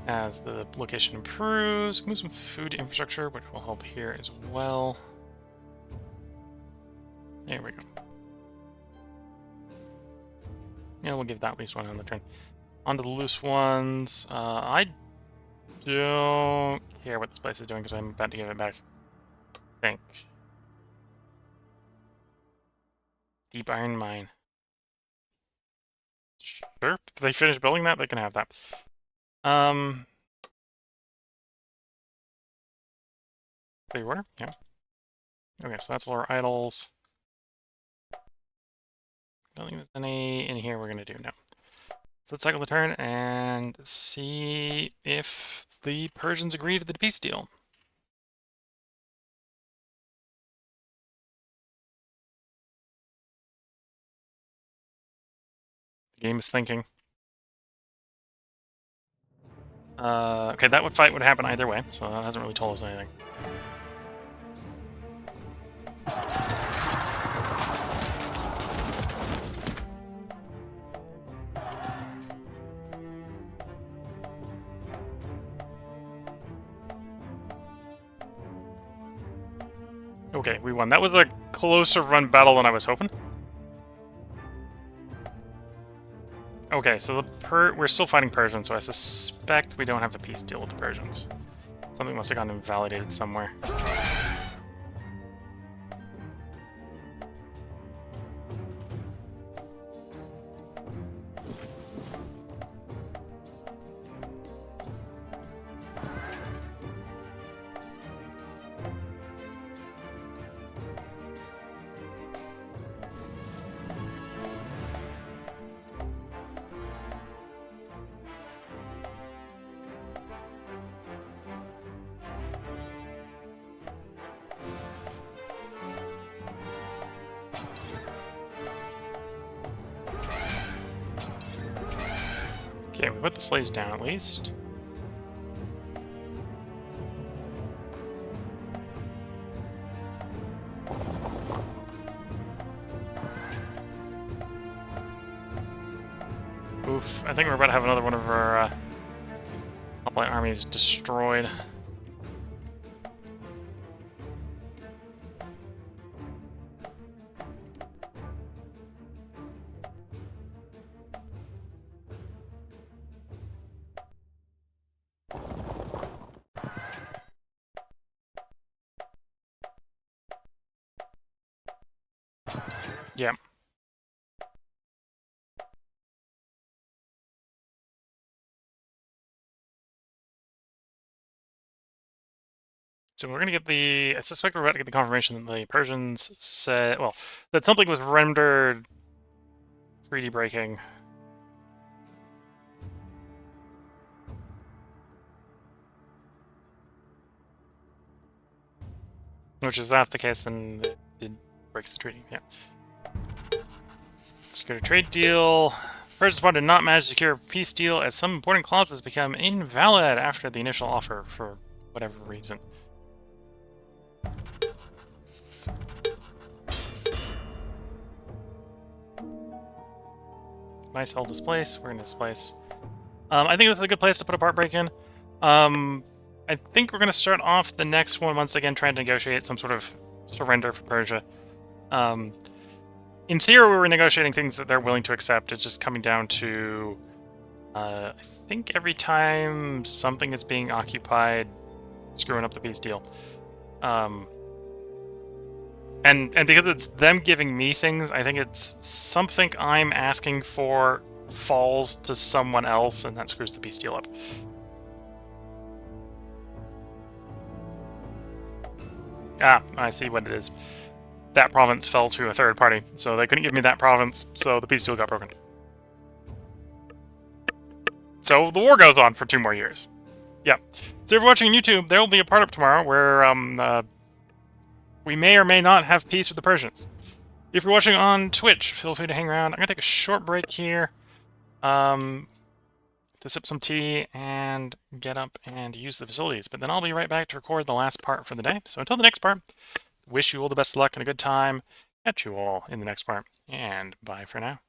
as the location improves. Move some food infrastructure, which will help here as well. There we go. Yeah, we'll give that at least one on the turn. On to the loose ones. I don't care what this place is doing because I'm about to give it back. Think. Deep iron mine. Sure, if they finish building that, they can have that. Clear order? Yeah. Okay, so that's all our idols. I don't think there's any in here we're gonna do now. So let's cycle the turn and see if the Persians agree to the peace deal. The game is thinking. Okay, that fight would happen either way, so that hasn't really told us anything. Okay, we won. That was a closer run battle than I was hoping. Okay, so we're still fighting Persians, so I suspect we don't have a peace deal with the Persians. Something must have gotten invalidated somewhere. Okay, we put the slaves down at least. Oof, I think we're about to have another one of our hoplite armies destroyed. Yeah. So we're going to get the... I suspect we're about to get the confirmation that the Persians said... Well, that something was rendered treaty breaking. Which, if that's the case, then it breaks the treaty, yeah. Secure a trade deal. Persia Sparta did not manage to secure a peace deal as some important clauses become invalid after the initial offer for whatever reason. Buy, sell, displace. We're going to displace. I think this is a good place to put a part break in. I think we're going to start off the next one once again trying to negotiate some sort of surrender for Persia. In theory, we were negotiating things that they're willing to accept. It's just coming down to, I think every time something is being occupied, screwing up the peace deal. And because it's them giving me things, I think it's something I'm asking for falls to someone else, and that screws the peace deal up. Ah, I see what it is. That province fell to a third party, so they couldn't give me that province, so the peace deal got broken. So the war goes on for 2 more years. Yeah. So if you're watching on YouTube, there will be a part up tomorrow where we may or may not have peace with the Persians. If you're watching on Twitch, feel free to hang around. I'm going to take a short break here to sip some tea and get up and use the facilities. But then I'll be right back to record the last part for the day. So until the next part, wish you all the best of luck and a good time. Catch you all in the next part, and bye for now.